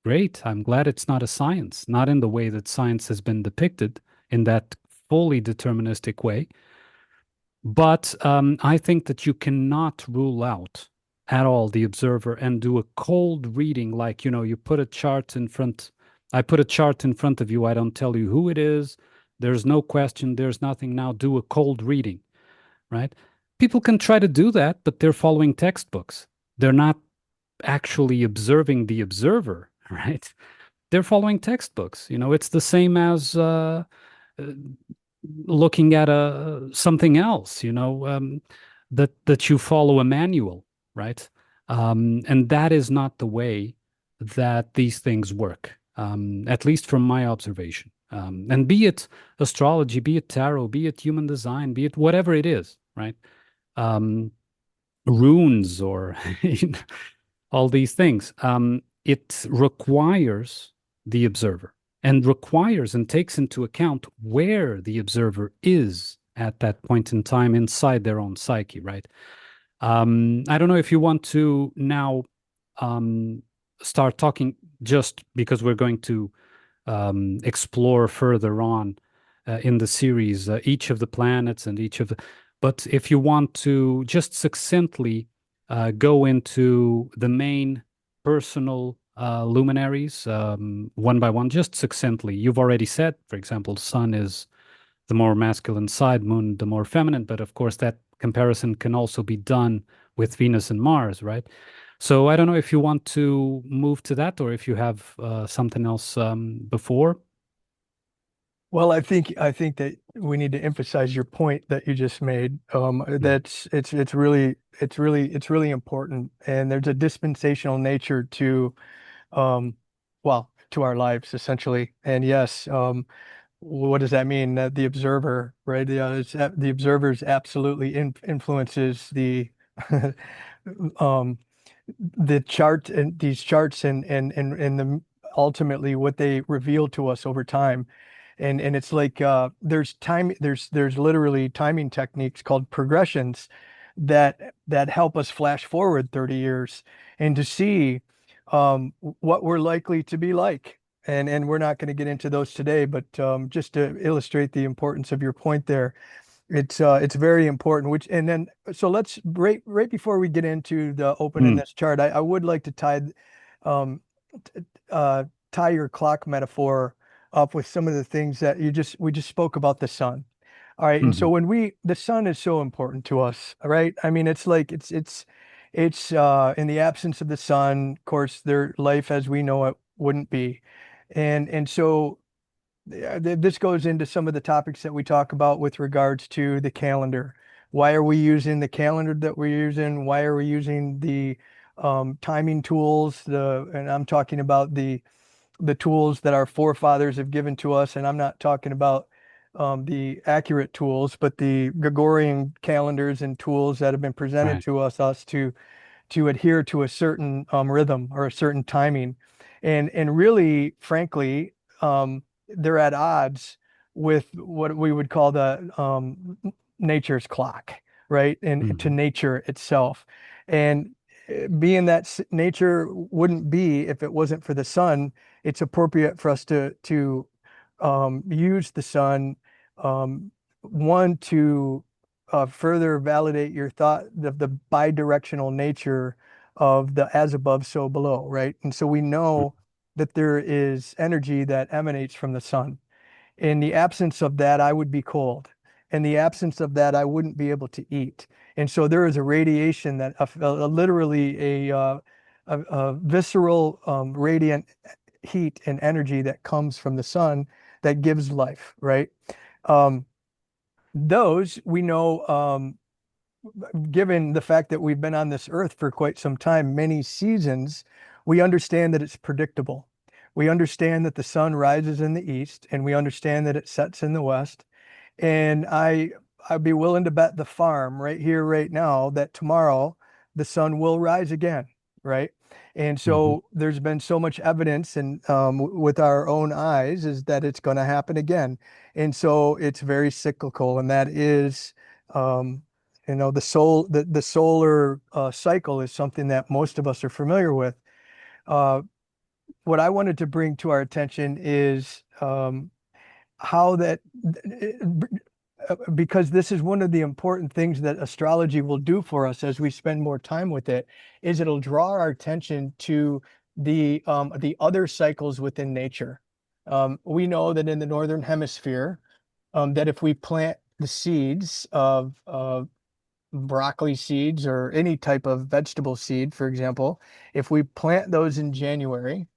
great. I'm glad it's not a science, not in the way that science has been depicted in that fully deterministic way. But I think that you cannot rule out at all the observer and do a cold reading, like, you put a chart in front. I put a chart in front of you. I don't tell you who it is. There's no question. There's nothing. Now do a cold reading, right? People can try to do that, but they're following textbooks. They're not actually observing the observer, right? They're following textbooks. It's the same as uh, looking at something else, that you follow a manual, right? And that is not the way that these things work, at least from my observation. And be it astrology, be it tarot, be it human design, be it whatever it is, right? Um, Runes or all these things. It requires the observer and requires and takes into account where the observer is at that point in time inside their own psyche, right? I don't know if you want to now um, start talking, just because we're going to explore further on in the series each of the planets and each of the. But if you want to just succinctly go into the main personal luminaries one by one, just succinctly. You've already said, for example, Sun is the more masculine side, Moon the more feminine, but of course that comparison can also be done with Venus and Mars, right? So I don't know if you want to move to that or if you have something else before. Well, I think that we need to emphasize your point that you just made. Mm, That's it's really important, and there's a dispensational nature to to our lives essentially. And yes, what does that mean? That the observer, right? The observer's absolutely influences um the chart and these charts and ultimately what they reveal to us over time. And it's like there's literally timing techniques called progressions that help us flash forward 30 years and to see what we're likely to be like. And we're not going to get into those today, but just to illustrate the importance of your point there, it's very important. Which and then so let's right before we get into the open in mm, this chart, I would like to um t- uh tie your clock metaphor up with some of the things that we just spoke about the sun. All right, and so mhm, when the sun is so important to us, all right? I mean, it's like it's in the absence of the sun, of course, their life as we know it wouldn't be. And so yeah, this goes into some of the topics that we talk about with regards to the calendar. Why are we using the calendar that we're using? Why are we using the timing tools? And I'm talking about the tools that our forefathers have given to us, and I'm not talking about the accurate tools, but the Gregorian calendars and tools that have been presented right. to us to adhere to a certain rhythm or a certain timing. And really, frankly, they're at odds with what we would call the nature's clock, right? And to Mhm, nature itself. And being that nature wouldn't be if it wasn't for the sun, it's appropriate for us to use the sun, um, one to further validate your thought of the bidirectional nature of the as above, so below, right? And so we mm, know that there is energy that emanates from the sun. In the absence of that, I would be cold. In the absence of that, I wouldn't be able to eat. And so there is a radiation that literally a visceral radiant heat and energy that comes from the sun that gives life, right? Um, those we know, given the fact that we've been on this earth for quite some time, many seasons, we understand that it's predictable. We understand that the sun rises in the east and we understand that it sets in the west. And I I'd be willing to bet the farm right here, right now, that tomorrow the sun will rise again, right? And Hmm. so there's been so much evidence, and with our own eyes, is that it's going to happen again. And so it's very cyclical, and that is, um, the solar cycle is something that most of us are familiar with. Uh, what I wanted to bring to our attention is how that because this is one of the important things that astrology will do for us as we spend more time with it, is it'll draw our attention to the other cycles within nature. We know that in the northern hemisphere, that if we plant the seeds of broccoli seeds or any type of vegetable seed, for example, if we plant those in January,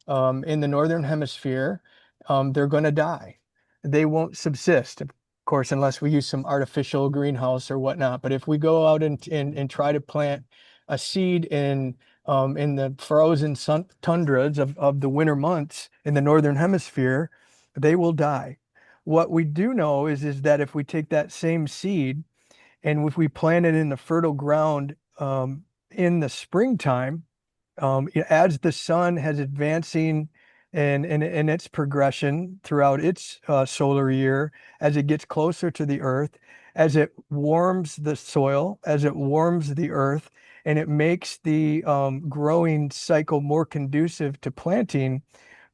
in the northern hemisphere, they're going to die. They won't subsist, of course, unless we use some artificial greenhouse or whatnot. But if we go out and try to plant a seed in the frozen tundras of the winter months in the northern hemisphere, they will die. What we do know is that if we take that same seed and if we plant it in the fertile ground in the springtime, as the sun has advancing and its progression throughout its solar year, as it gets closer to the earth, as it warms the soil, as it warms the earth, and it makes the growing cycle more conducive to planting,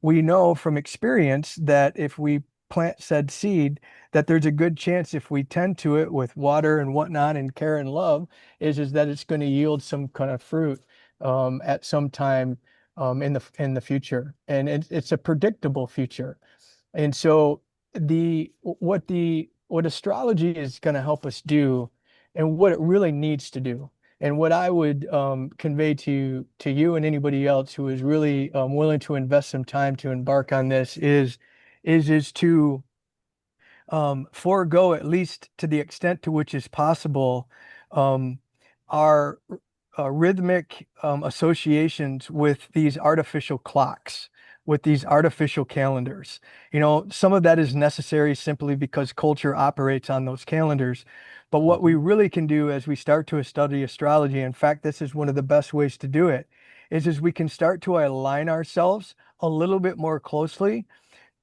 we know from experience that if we plant said seed, that there's a good chance if we tend to it with water and whatnot and care and love, is that it's going to yield some kind of fruit at some time in the future, and it's a predictable future. And so what astrology is going to help us do, and what it really needs to do, and what I would convey to you and anybody else who is really willing to invest some time to embark on this is to forego, at least to the extent to which is possible, um, our rhythmic associations with these artificial clocks, with these artificial calendars. Some of that is necessary simply because culture operates on those calendars. But what we Hmm. really can do as we start to study astrology, in fact, this is one of the best ways to do it, is we can start to align ourselves a little bit more closely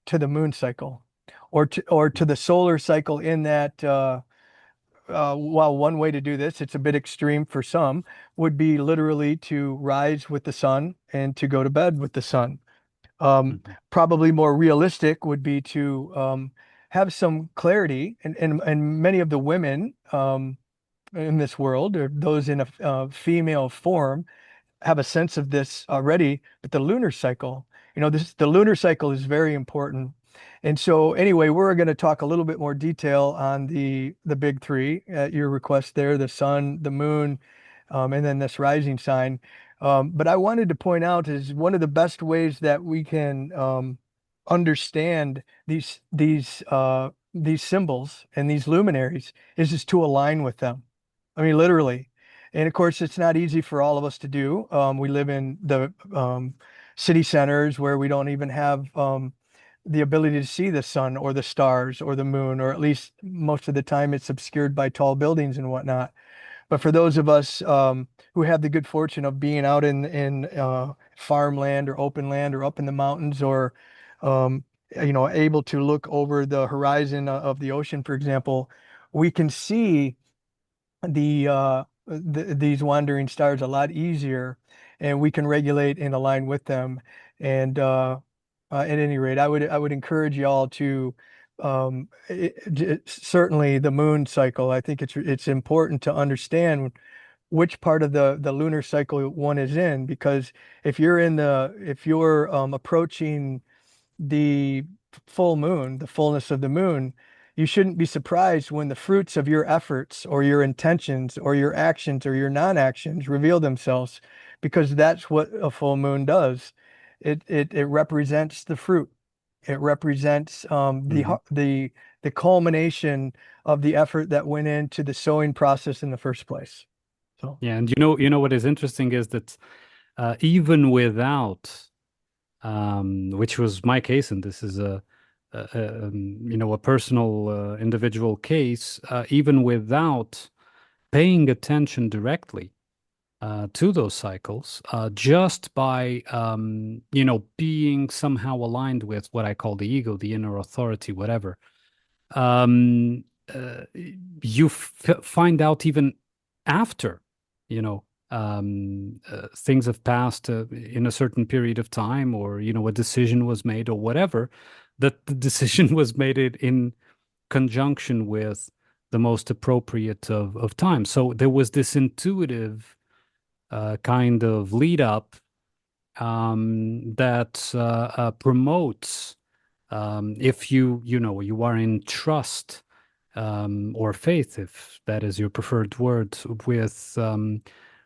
to the moon cycle or to the solar cycle in that well, one way to do this, it's a bit extreme for some, would be literally to rise with the sun and to go to bed with the sun. Hmm. Probably more realistic would be to have some clarity, and many of the women in this world, or those in a female form, have a sense of this already, but the lunar cycle, the lunar cycle is very important. And so anyway, we're going to talk a little bit more detail on the big three at your request there, the sun, the moon, and then this rising sign. But I wanted to point out is one of the best ways that we can understand these symbols and these luminaries is just to align with them. I mean, literally. And of course, it's not easy for all of us to do. We live in the city centers where we don't even have the ability to see the sun or the stars or the moon, or at least most of the time it's obscured by tall buildings and whatnot. But for those of us who have the good fortune of being out in farmland or open land or up in the mountains, or um, able to look over the horizon of the ocean, for example, we can see these wandering stars a lot easier, and we can regulate and align with them. And at any rate, I would encourage y'all to certainly the moon cycle. I think it's important to understand which part of the lunar cycle one is in, because if you're approaching the full moon, the fullness of the moon, you shouldn't be surprised when the fruits of your efforts or your intentions or your actions or your non-actions reveal themselves, because that's what a full moon does. It represents the fruit. It represents Hmm. the culmination of the effort that went into the sowing process in the first place. So, Yeah, and you know what is interesting is that even without, which was my case, and this is a personal individual case, even without paying attention directly to those cycles, just by being somehow aligned with what I call the ego, the inner authority, whatever. Um, you find out even after, you know, things have passed in a certain period of time, or a decision was made, or whatever, that the decision was made in conjunction with the most appropriate of time. So there was this intuitive kind of lead up that promotes, if you are in trust or faith, if that is your preferred word,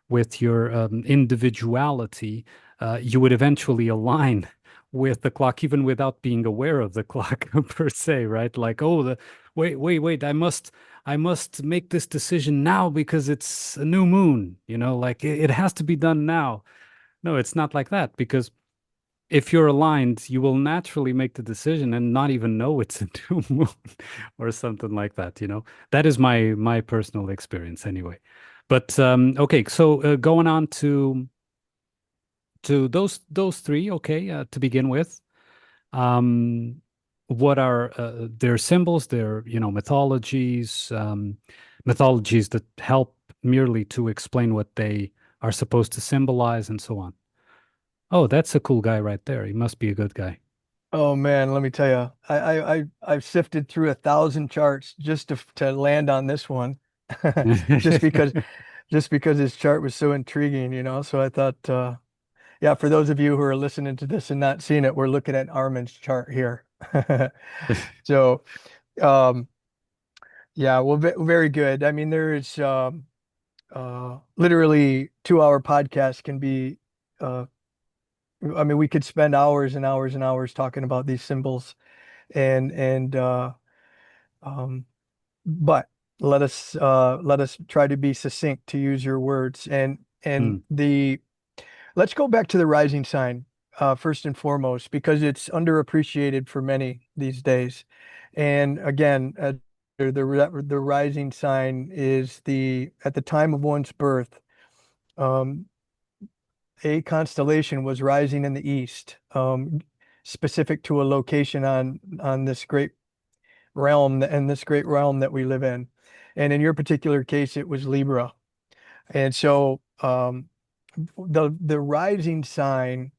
with your individuality, you would eventually align with the clock, even without being aware of the clock per se, right? Like, oh, wait, I must make this decision now because it's a new moon, like it has to be done now. No, it's not like that, because if you're aligned, you will naturally make the decision and not even know it's a new moon or something like that. That is my personal experience anyway. But okay, so going on to those three, okay, to begin with, um, what are their symbols, their mythologies that help merely to explain what they are supposed to symbolize and so on. Oh, that's a cool guy right there. He must be a good guy. Oh man, let me tell you, I've sifted through 1,000 charts just to land on this one, just because just because his chart was so intriguing, you know. So I thought, yeah, for those of you who are listening to this and not seeing it, we're looking at Àrmunn's chart here. So, um, yeah, well, very good. I mean, there's literally 2 hour podcast can be. I mean, we could spend hours and hours and hours talking about these symbols, and um, but let us try to be succinct, to use your words, and Hmm. the let's go back to the rising sign, first and foremost, because it's underappreciated for many these days. And again, the rising sign is the at the time of one's birth, um, a constellation was rising in the east, specific to a location on this great realm and this great realm that we live in. And in your particular case, it was Libra. And so the rising sign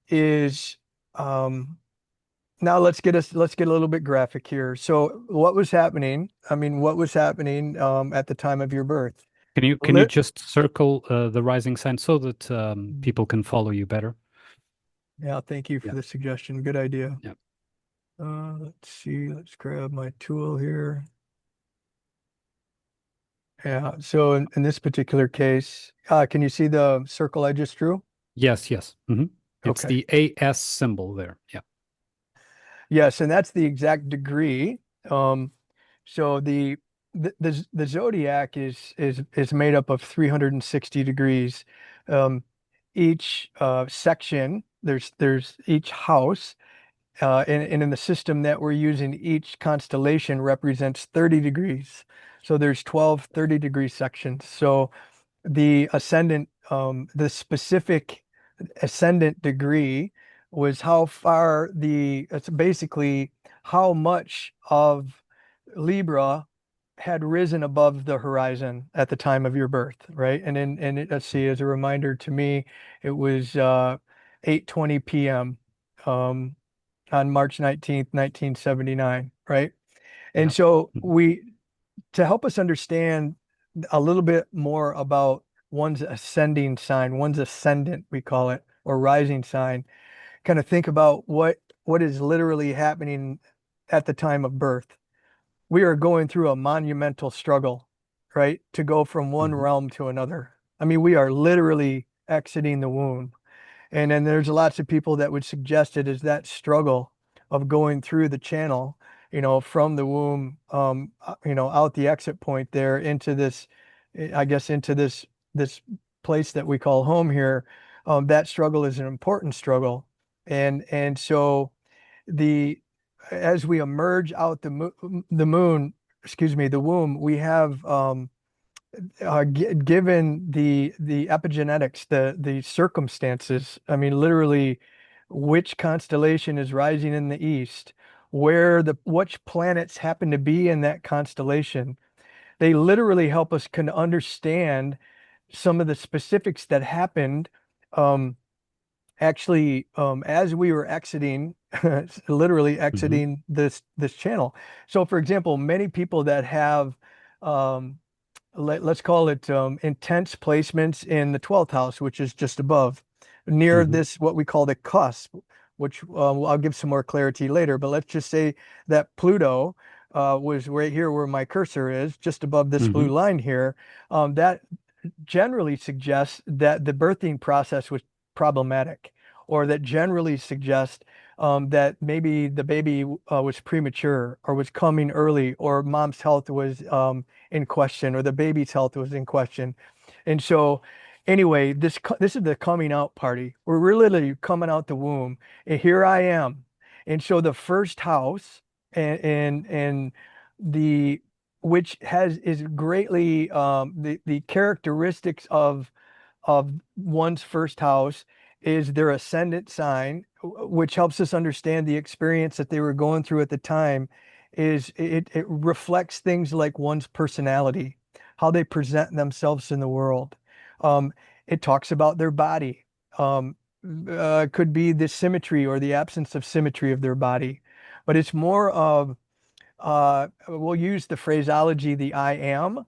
is, now let's get a little bit graphic here. So what was happening? I mean, what was happening at the time of your birth? Can you Lit just circle the rising sign so that people can follow you better? Yeah, thank you Yeah, for the suggestion. Good idea. yeah. Let's see. Let's grab my tool here. Yeah. So in this particular case, can you see the circle I just drew? Yes, yes. It's Okay. the AS symbol there. Yeah. Yes, and that's the exact degree. Um, so the zodiac is made up of 360 degrees. Um, each section, there's each house, and in the system that we're using, each constellation represents 30 degrees. So there's 12 30-degree sections. So the specific ascendant degree was how far it's basically how much of Libra had risen above the horizon at the time of your birth, right? Let's see, as a reminder to me, it was 8:20 p.m. Um, on March 19th, 1979, right? And Yeah. so Mhm. we to help us understand a little bit more about one's ascending sign, one's ascendant, we call it, or rising sign, kind of think about what is literally happening at the time of birth. We are going through a monumental struggle, right? To go from one Mhm. realm to another. I mean, we are literally exiting the womb. And then there's lots of people that would suggest it as that struggle of going through the channel, from the womb, out the exit point there into this, I guess, into this place that we call home here. That struggle is an important struggle. And so the as we emerge out the moon, excuse me, the womb, we have given the epigenetics, the circumstances. I mean, literally, which constellation is rising in the east, where the which planets happen to be in that constellation. They literally help us can understand some of the specifics that happened. Um, Actually, as we were exiting, literally Hmm. exiting this channel. So, for example, many people that have um, let's call it intense placements in the 12th house, which is just above, near Hmm. this what we call the cusp, which I'll give some more clarity later. But let's just say that Pluto was right here where my cursor is, just above this blue Hmm. line here. That generally suggests that the birthing process was problematic, or that generally suggests that maybe the baby was premature or was coming early, or mom's health was in question, or the baby's health was in question. And so, anyway, this is the coming out party. We're literally coming out the womb, and here I am. And so the first house and the which has is greatly the characteristics of one's first house is their ascendant sign, which helps us understand the experience that they were going through at the time. Is it reflects things like one's personality, how they present themselves in the world. Um, it talks about their body. Um, could be the symmetry or the absence of symmetry of their body, but it's more of we'll use the phraseology, the I am,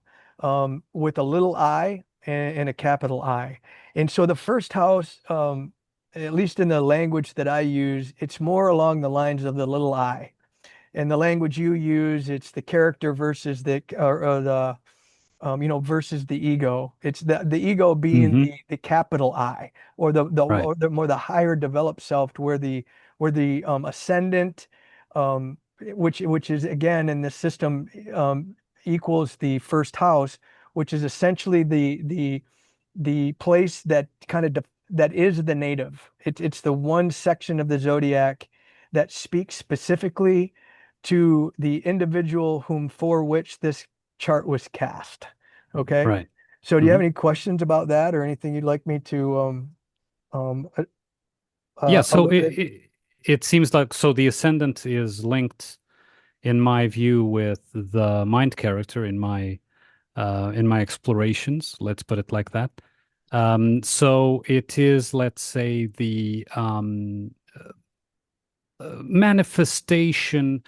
with a little I and a capital I. And so the first house, at least in the language that I use, it's more along the lines of the little I. And the language you use, it's the character versus or the versus the ego. It's the ego being Hmm. the capital I, or Right. more the higher developed self, where the ascendant, which is again in the system, equals the first house, which is essentially the place that that is the native. It's the one section of the zodiac that speaks specifically to the individual whom for which this chart was cast. Okay. Right. So do you Hmm. have any questions about that or anything you'd like me to um Yeah. So illuminate? it seems like so the ascendant is linked, in my view, with the mind character in my explorations. Let's put it like that. So it is, let's say, the manifestation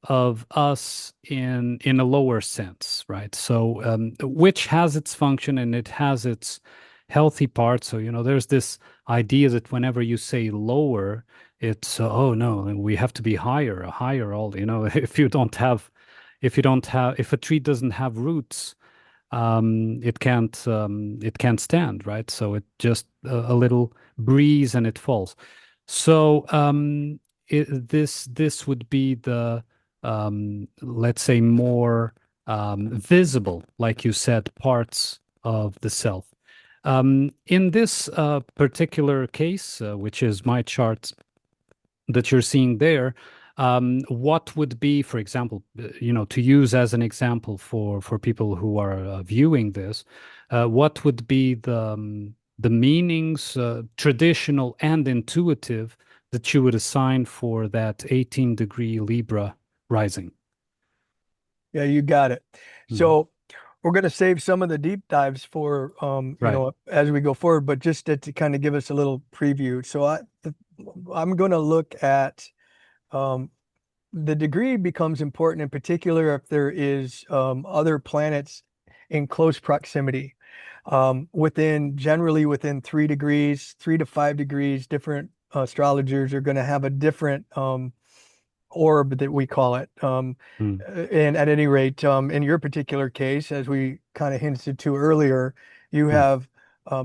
of us in a lower sense, right? So which has its function and it has its healthy part. So there's this idea that whenever you say lower, it's oh no, we have to be higher, higher. All if a tree doesn't have roots, it can't stand, right? So it just a little breeze and it falls. So this would be the let's say more visible, like you said, parts of the self. In this particular case, which is my chart that you're seeing there, what would be, for example, to use as an example for people who are viewing this, what would be the meanings, traditional and intuitive, that you would assign for that 18-degree Libra rising? Yeah, you got it. Mhm. So we're going to save some of the deep dives for Right. as we go forward, but just to kind of give us a little preview. So I'm going to look at um, the degree becomes important in particular if there is other planets in close proximity, generally within 3 degrees, 3 to 5 degrees. Different astrologers are going to have a different orb that we call it. Mm. And at any rate, in your particular case, as we kind of hinted to earlier, you Mm. have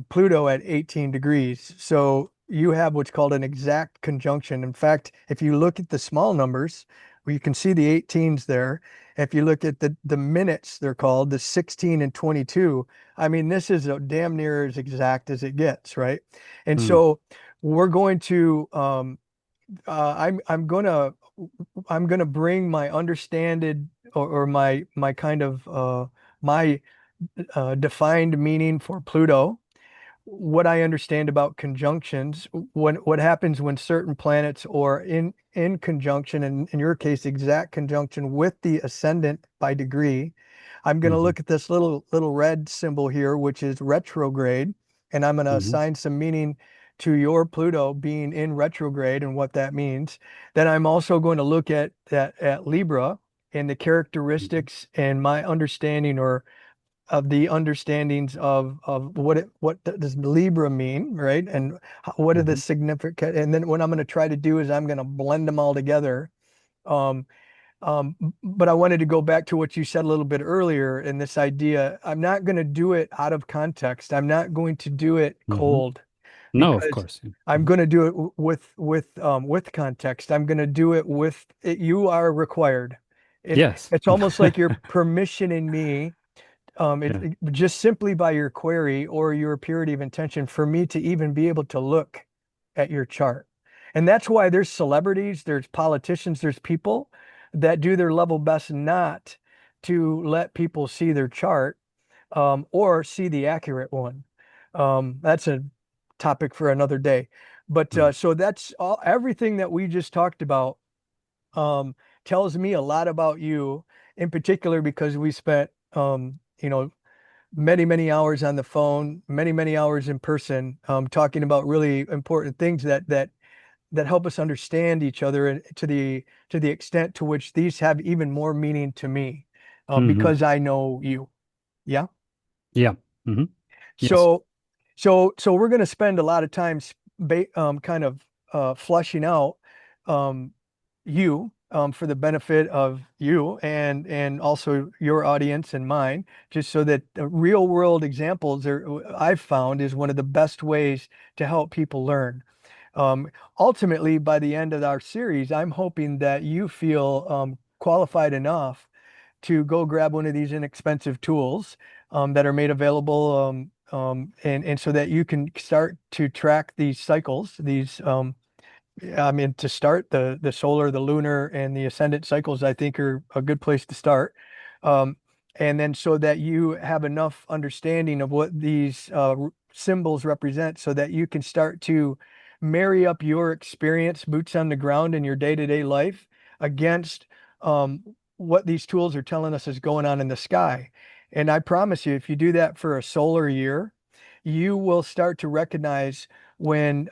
Pluto at 18 degrees. So you have what's called an exact conjunction. In fact, if you look at the small numbers, well, you can see the 18s there. If you look at the minutes, they're called the 16 and 22. I mean, this is damn near as exact as it gets, right? And Mm. so we're going to I'm gonna I'm going to bring my understanded or my kind of my defined meaning for Pluto, what I understand about conjunctions, what happens when certain planets or in conjunction, and in your case, exact conjunction with the ascendant by degree. I'm going to Hmm. look at this little red symbol here, which is retrograde, and I'm going to Hmm. assign some meaning to your Pluto being in retrograde and what that means. Then I'm also going to look at Libra and the characteristics and my understanding or of the understandings of what does Libra mean, right? And what are the Hmm. significant, and then what I'm going to try to do is I'm going to blend them all together. Um, but I wanted to go back to what you said a little bit earlier in this idea. I'm not going to do it out of context. I'm not going to do it Hmm. cold No, of because course. I'm Hmm. going to do it with context. I'm going to do it with it. You are required. Yes. It's almost like you're permissioning me Yeah. just simply by your query or your purity of intention for me to even be able to look at your chart. And that's why there's celebrities, there's politicians, there's people that do their level best not to let people see their chart or see the accurate one. That's a topic for another day. But Right. so that's all, everything that we just talked about um, tells me a lot about you, in particular because we spent many hours on the phone, many hours in person, talking about really important things that help us understand each other and to the extent to which these have even more meaning to me, Hmm. because I know you. Yeah. Yeah. Hmm. Yes. So, so we're going to spend a lot of time kind of fleshing out um, you for the benefit of you and also your audience and mine, just so that the real world examples are I've found is one of the best ways to help people learn. Um, Ultimately, by the end of our series, I'm hoping that you feel qualified enough to go grab one of these inexpensive tools that are made available, and so that you can start to track these cycles, these I mean, to start the solar, the lunar, and the ascendant cycles, I think are a good place to start. Um, and then so that you have enough understanding of what these symbols represent, so that you can start to marry up your experience, boots on the ground in your day-to-day life against what these tools are telling us is going on in the sky. And I promise you, if you do that for a solar year, you will start to recognize when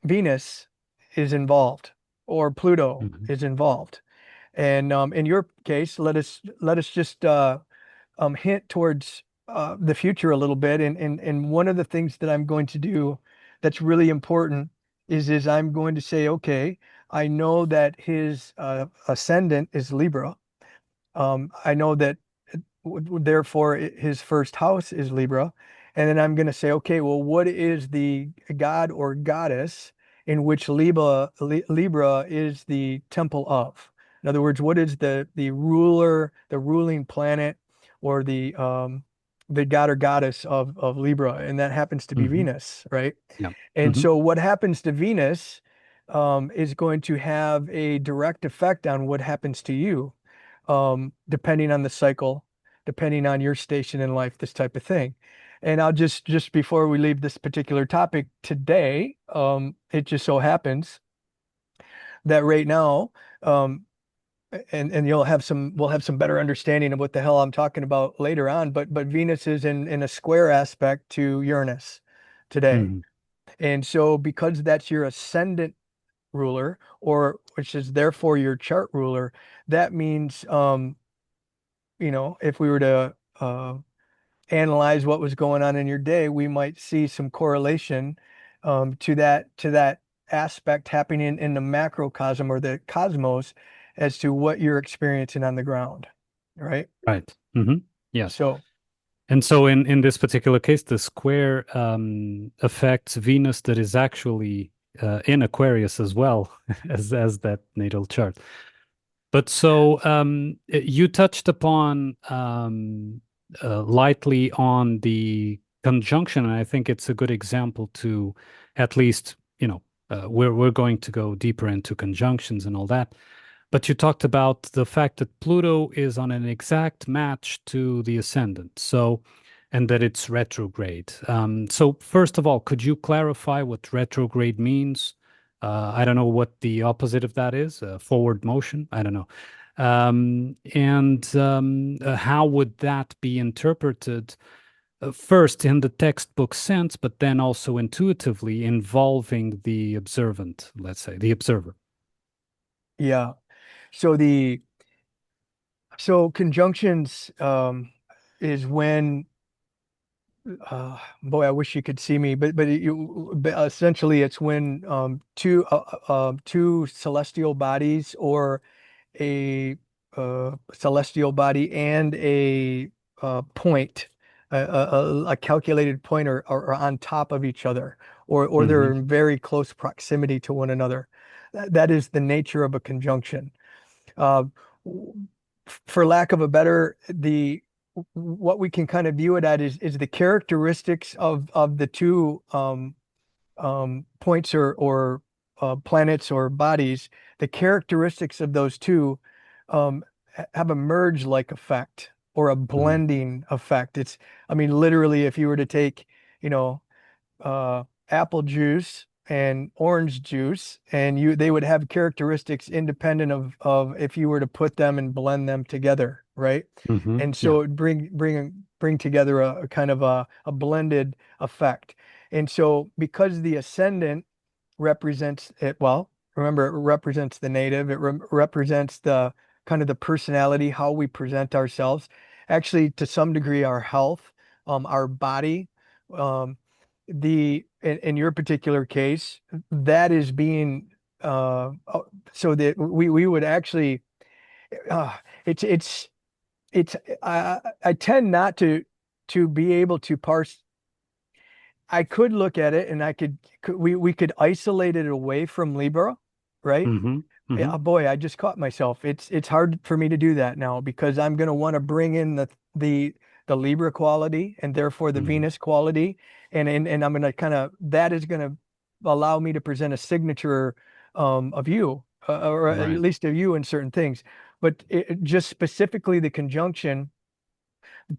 Venus is involved or Pluto Hmm. is involved. And in your case, let us just hint towards the future a little bit. And one of the things that I'm going to do that's really important is I'm going to say, okay, I know that his ascendant is Libra. I know that therefore his first house is Libra. And then I'm going to say, okay, well, what is the god or goddess in which Libra is the temple of? In other words, what is the ruler, the ruling planet, or the god or goddess of Libra? And that happens to be Hmm. Venus, right? Yeah. And Hmm. so what happens to Venus is going to have a direct effect on what happens to you, depending on the cycle, depending on your station in life, this type of thing. And I'll just before we leave this particular topic today, it just so happens that right now, um, and we'll have some better understanding of what the hell I'm talking about later on. But Venus is in a square aspect to Uranus today. Hmm. And so because that's your ascendant ruler, or which is therefore your chart ruler, that means if we were to analyze what was going on in your day, we might see some correlation to that aspect happening in the macrocosm or the cosmos as to what you're experiencing on the ground, right? Right. Hmm. Yes. So, And so in this particular case, the square affects Venus that is actually in Aquarius as well as that natal chart. But so you touched upon lightly on the conjunction, and I think it's a good example to at least, we're going to go deeper into conjunctions and all that. But you talked about the fact that Pluto is on an exact match to the ascendant, so and that it's retrograde. So first of all, could you clarify what retrograde means? I don't know what the opposite of that is. Forward motion. I don't know. And how would that be interpreted? First in the textbook sense, but then also intuitively involving the observant, let's say, the observer. Yeah. So the conjunctions is when boy, I wish you could see me, but essentially it's when two celestial bodies or a celestial body and a point, a calculated point are on top of each other, or they're Hmm. in very close proximity to one another. That is the nature of a conjunction. Uh, for lack of a better, the what we can kind of view it at is the characteristics of the two points or planets or bodies. The characteristics of those two have a merge-like effect or a Hmm. blending effect. I mean, literally, if you were to take, you know, apple juice and orange juice, and they would have characteristics independent of if you were to put them and blend them together, right? Hmm. And Yeah. so it bring together a kind of a blended effect. And so because the ascendant represents it, well, remember, it represents the native, it represents the kind of the personality, how we present ourselves, actually to some degree our health, our body. um in your particular case, that is being so that we would actually uh it's it's it's I tend not to be able to parse. I could look at it and we could isolate it away from Libra, right? Hmm. Hmm. Yeah, boy, I just caught myself. It's hard for me to do that now because I'm going to want to bring in the the Libra quality and therefore the Hmm. Venus quality, and I'm going to kind of that is going to allow me to present a signature of you, or at Right. least of you in certain things. But just specifically the conjunction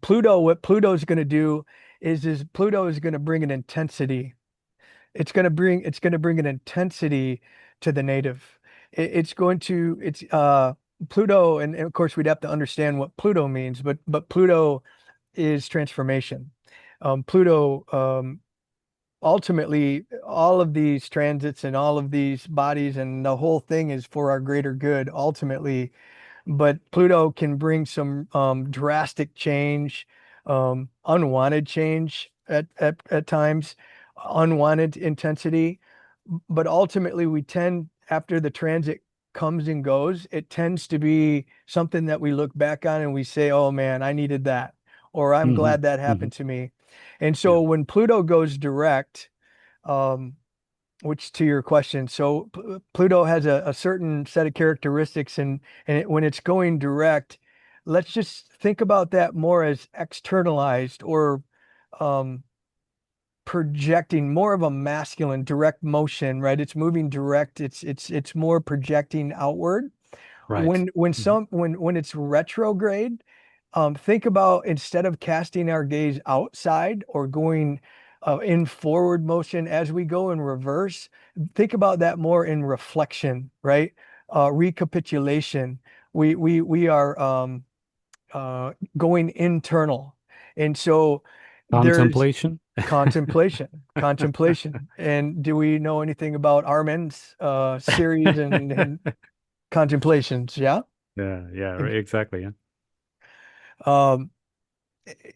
Pluto, what Pluto is going to do is Pluto is going to bring an intensity. It's going to bring an intensity to the native. It's Pluto, and of course we'd have to understand what Pluto means, but Pluto is transformation. Pluto ultimately all of these transits and all of these bodies and the whole thing is for our greater good ultimately, but Pluto can bring some drastic change, unwanted change at times, unwanted intensity. But ultimately, we tend, after the transit comes and goes, it tends to be something that we look back on and we say, oh man, I needed that, or I'm Hmm. glad that Hmm. happened to me. And Yeah. so when Pluto goes direct, um, which to your question, so Pluto has a certain set of characteristics, and when it's going direct, let's just think about that more as externalized or um, projecting more of a masculine direct motion, right? It's moving direct. It's more projecting outward. Right. Hmm. When it's retrograde, think about instead of casting our gaze outside or going in forward motion as we go in reverse, think about that more in reflection, right? Recapitulation. We are going internal, and so there's Contemplation. contemplation. And do we know anything about Àrmunn's series and contemplations? Yeah. Yeah. Yeah. And, Exactly. Yeah. um,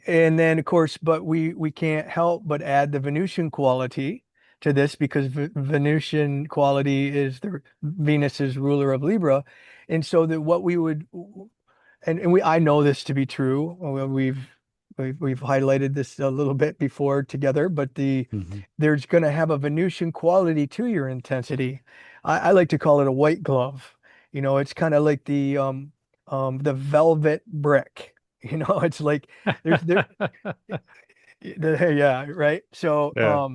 and then of course, but we can't help but add the Venusian quality to this because Venusian quality is the Venus's ruler of Libra. And so that what we would and we I know this to be true. We've highlighted this a little bit before together, but Hmm. there's going to have a Venusian quality to your intensity. I like to call it a white glove. You know, it's kind of like the velvet brick. You know, it's like there's there yeah, right. So Yeah.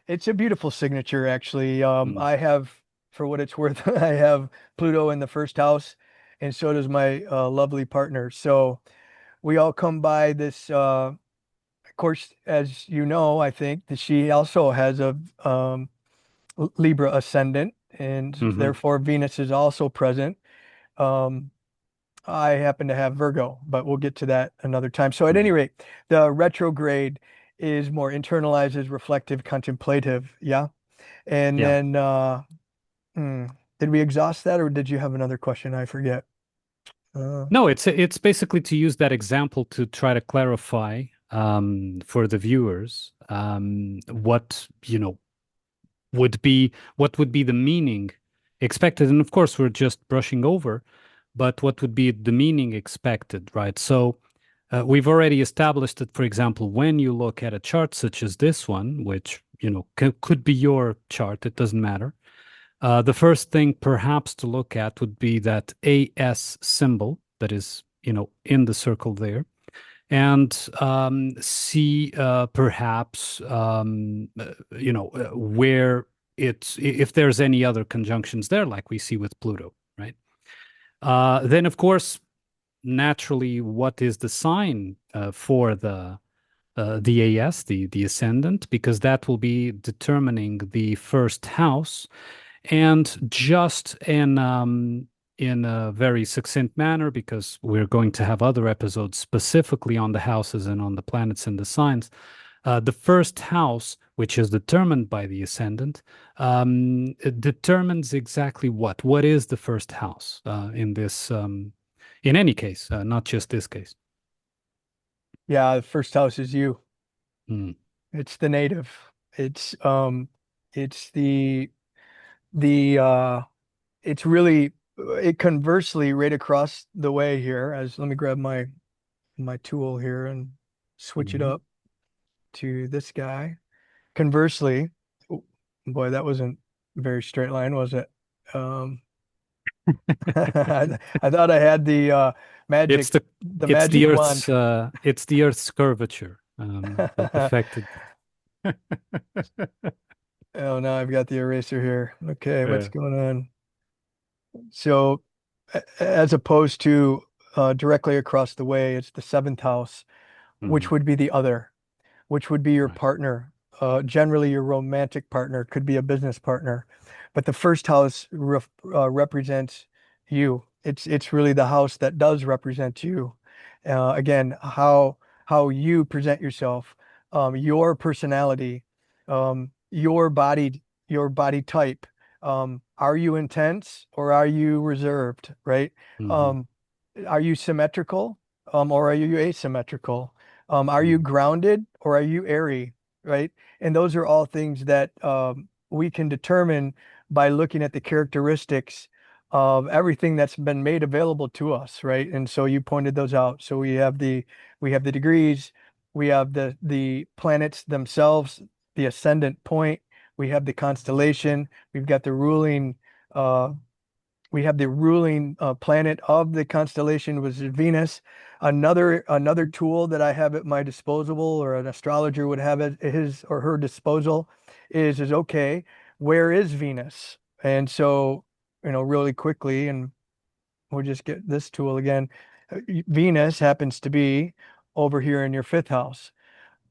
It's a beautiful signature, actually. Mm, I have, for what it's worth, I have Pluto in the first house, and so does my lovely partner. So we all come by this. Of course, as you know, I think that she also has a Libra ascendant, and hmm therefore Venus is also present. Um, I happen to have Virgo, but we'll get to that another time. So at any hmm rate, the retrograde is more internalized, is reflective, contemplative. Yeah. And Yeah. then, hmm, did we exhaust that or did you have another question? I forget. Uh, No, it's basically to use that example to try to clarify for the viewers what what would be the meaning expected, and of course we're just brushing over, but what would be the meaning expected, right? So we've already established that, for example, when you look at a chart such as this one, which could be your chart, it doesn't matter. The first thing perhaps to look at would be that AS symbol that is, in the circle there, and see perhaps, where if there's any other conjunctions there, like we see with Pluto, right? Then, of course, naturally, what is the sign for the AS, the ascendant, because that will be determining the first house. And just in a very succinct manner, because we're going to have other episodes specifically on the houses and on the planets and the signs. The first house, which is determined by the ascendant, it determines exactly what. What is the first house in this, in any case, not just this case. yeah, the first house is you. Mm, It's the native. It's it's the it's really it conversely right across the way here as let me grab my tool here and switch it mhm. up to this guy. Conversely, oh, boy, that wasn't a very straight line, was it? Um, I thought I had It's magic, the the magic wand. it's the Earth's curvature that affected. Oh, now I've got the eraser here. Okay, what's Yeah. going on? So, as opposed to directly across the way, it's the seventh house, which Mhm. would be the other, which would be your Right. partner. Generally, your romantic partner could be a business partner, but the first house represents you. It's really the house that does represent you. Again, how you present yourself, your personality, your body type. Are you intense or are you reserved? Right? Mhm. Um, are you symmetrical, or are you asymmetrical? Are you Mhm. grounded or are you airy? Right? And those are all things that we can determine by looking at the characteristics of everything that's been made available to us, right? And so you pointed those out. So we have the degrees, we have the planets themselves, the ascendant point, we have the constellation, we've got the ruling uh, we have the ruling planet of the constellation was Venus. Another tool that I have at my disposal, or an astrologer would have at his or her disposal, is okay, where is Venus? And so, really quickly, and we'll just get this tool again. Venus happens to be over here in your fifth house.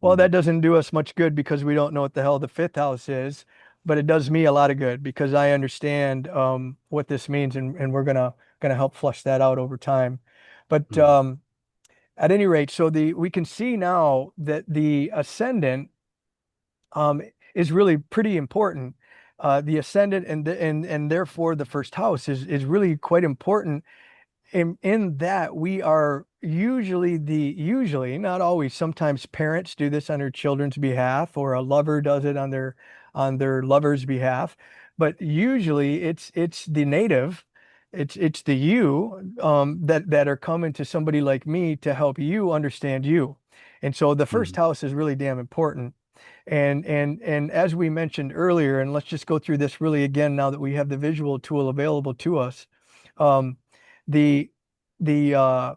Well, that Mhm. doesn't do us much good because we don't know what the hell the fifth house is, but it does me a lot of good because I understand what this means, and we're gonna help flush that out over time. But Mhm. at any rate, so the we can see now that the ascendant is really pretty important. The ascendant and therefore the first house is really quite important in that we are usually not always, sometimes parents do this on their children's behalf or a lover does it on their lover's behalf, but usually it's the native, it's the you that are coming to somebody like me to help you understand you. And so the first Mhm. house is really damn important. And as we mentioned earlier, and let's just go through this really again now that we have the visual tool available to us. um, the the uh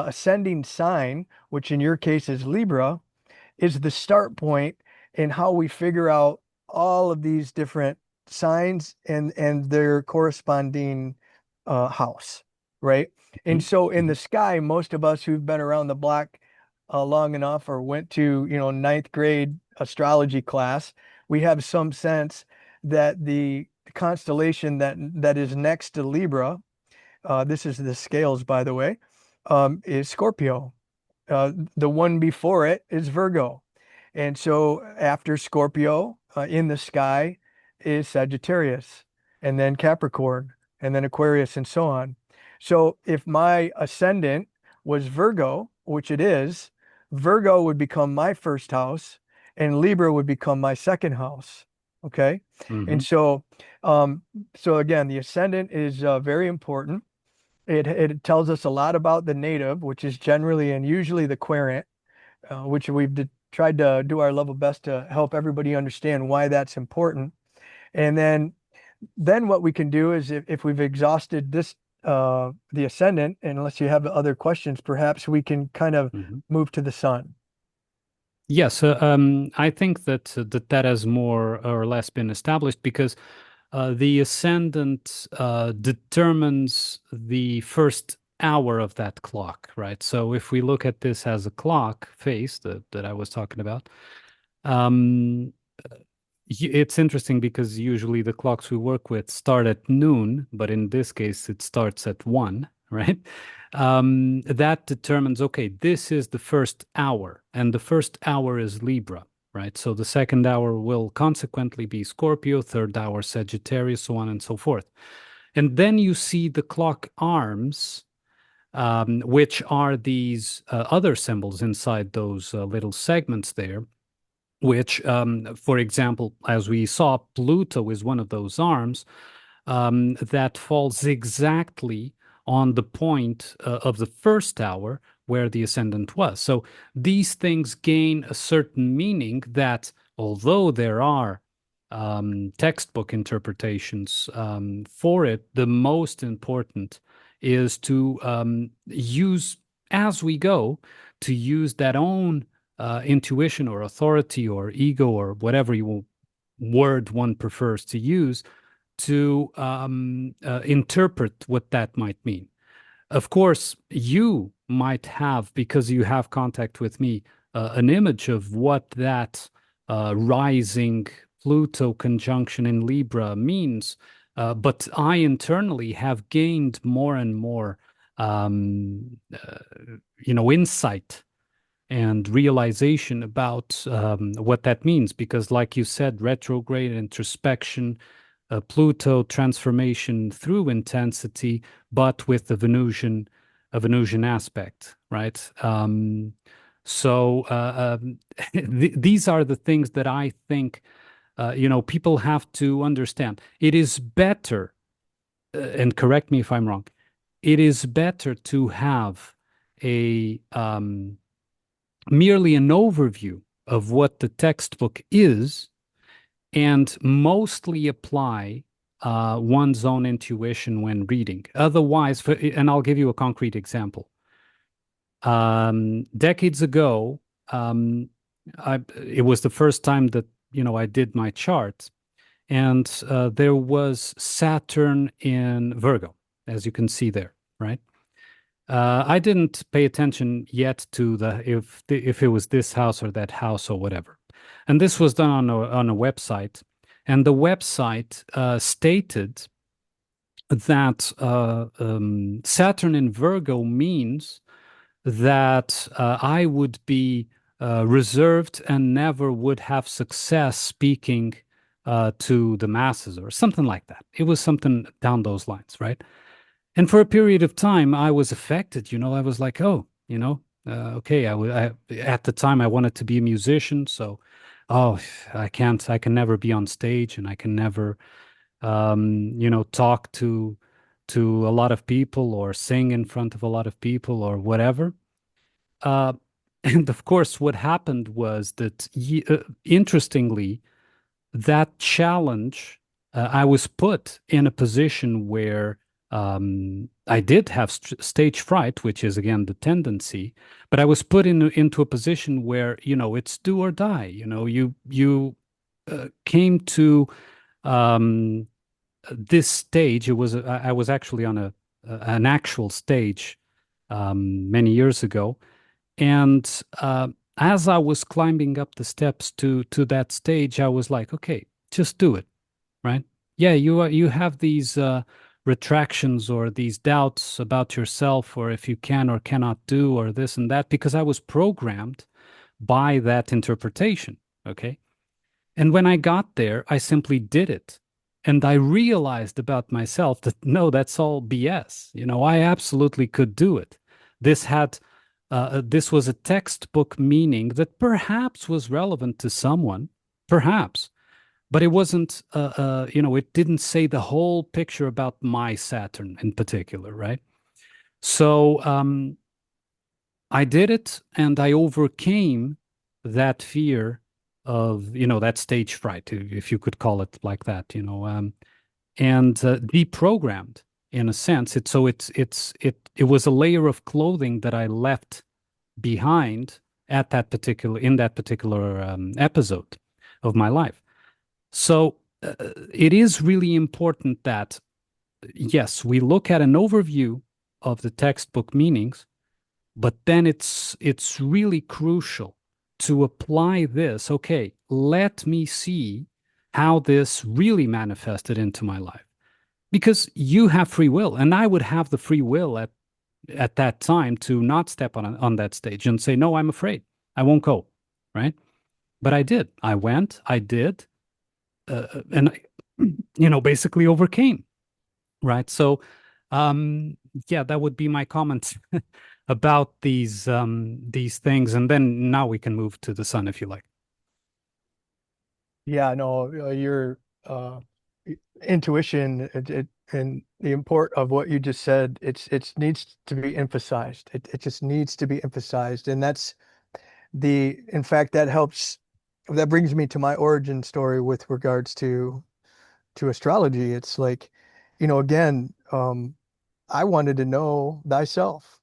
ascending sign, which in your case is Libra, is the start point, in how we figure out all of these different signs and their corresponding house, right? And Mhm. so in the Mhm. sky, most of us who've been around the block long enough or went to, ninth grade astrology class, we have some sense that the constellation that is next to Libra, this is the scales, by the way, is Scorpio. The one before it is Virgo. And so after Scorpio, in the sky is Sagittarius, and then Capricorn, and then Aquarius, and so on. So if my ascendant was Virgo, which it is, Virgo would become my first house, and Libra would become my second house. Okay. And Mhm. um, so again, the ascendant is very important. It tells us a lot about the native, which is generally and usually the querent, which tried to do our level best to help everybody understand why that's important. And then what we can do is if we've exhausted this the ascendant, and unless you have other questions, perhaps we can kind of Mhm. move to the sun. Yes, I think that has more or less been established because the ascendant determines the first hour of that clock, right? So if we look at this as a clock face that I was talking about, um, it's interesting because usually the clocks we work with start at noon, but in this case it starts at 1, right? That determines, okay, this is the first hour, and the first hour is Libra, right? So the second hour will consequently be Scorpio, third hour Sagittarius, so on and so forth. And then you see the clock arms, which are these other symbols inside those little segments there, which, for example, as we saw, Pluto is one of those arms that falls exactly on the point of the first hour where the ascendant was. So these things gain a certain meaning that, although there are textbook interpretations for it, the most important is to use as we go to use that own intuition or authority or ego or whatever word one prefers to use to interpret what that might mean. Of course, you might have, because you have contact with me, an image of what that rising Pluto conjunction in Libra means. But I internally have gained more and more, insight and realization about what that means. Because, like you said, retrograde introspection, Pluto transformation through intensity, but with the Venusian aspect, right? So these are the things that I think people have to understand. It is better, and correct me if I'm wrong. It is better to have a merely an overview of what the textbook is and mostly apply one's own intuition when reading. Otherwise, and I'll give you a concrete example. Decades ago, it was the first time that I did my chart, and there was Saturn in Virgo, as you can see there, right? I didn't pay attention yet to if it was this house or that house or whatever. And this was done on a website, and the website stated that Saturn in Virgo means that I would be reserved and never would have success speaking to the masses or something like that. It was something down those lines, right? And for a period of time, I was affected. I was like, oh, okay. At the time, I wanted to be a musician, so oh, I can't. I can never be on stage, and I can never, talk to a lot of people or sing in front of a lot of people or whatever. Uh, and of course, what happened was that, interestingly, that challenge, I was put in a position where I did have stage fright, which is again the tendency, but I was put into a position where, it's do or die. You came to um, this stage. I was actually on an actual stage many years ago, and as I was climbing up the steps to that stage, I was like, okay, just do it, right? Yeah, you have these retractions or these doubts about yourself, or if you can or cannot do, or this and that, because I was programmed by that interpretation. Okay. And when I got there, I simply did it. And I realized about myself that no, that's all BS. I absolutely could do it. This had, this was a textbook meaning that perhaps was relevant to someone, perhaps, but it wasn't, it didn't say the whole picture about my Saturn in particular, right? So I did it and I overcame that fear of, that stage fright, if you could call it like that, and deprogrammed in a sense. It was a layer of clothing that I left behind in that particular episode of my life. So it is really important that, yes, we look at an overview of the textbook meanings, but then it's really crucial to apply this. Okay, let me see how this really manifested into my life. Because you have free will, and I would have the free will at that time to not step on that stage and say, no, I'm afraid. I won't go. Right. But I did. I went, I did, and I, basically overcame. Right. So, yeah, that would be my comments about these things, and then now we can move to the sun if you like. Yeah, no, your intuition and the import of what you just said, it needs to be emphasized. It just needs to be emphasized, and in fact, that helps. That brings me to my origin story with regards to astrology. It's like, again, I wanted to know thyself.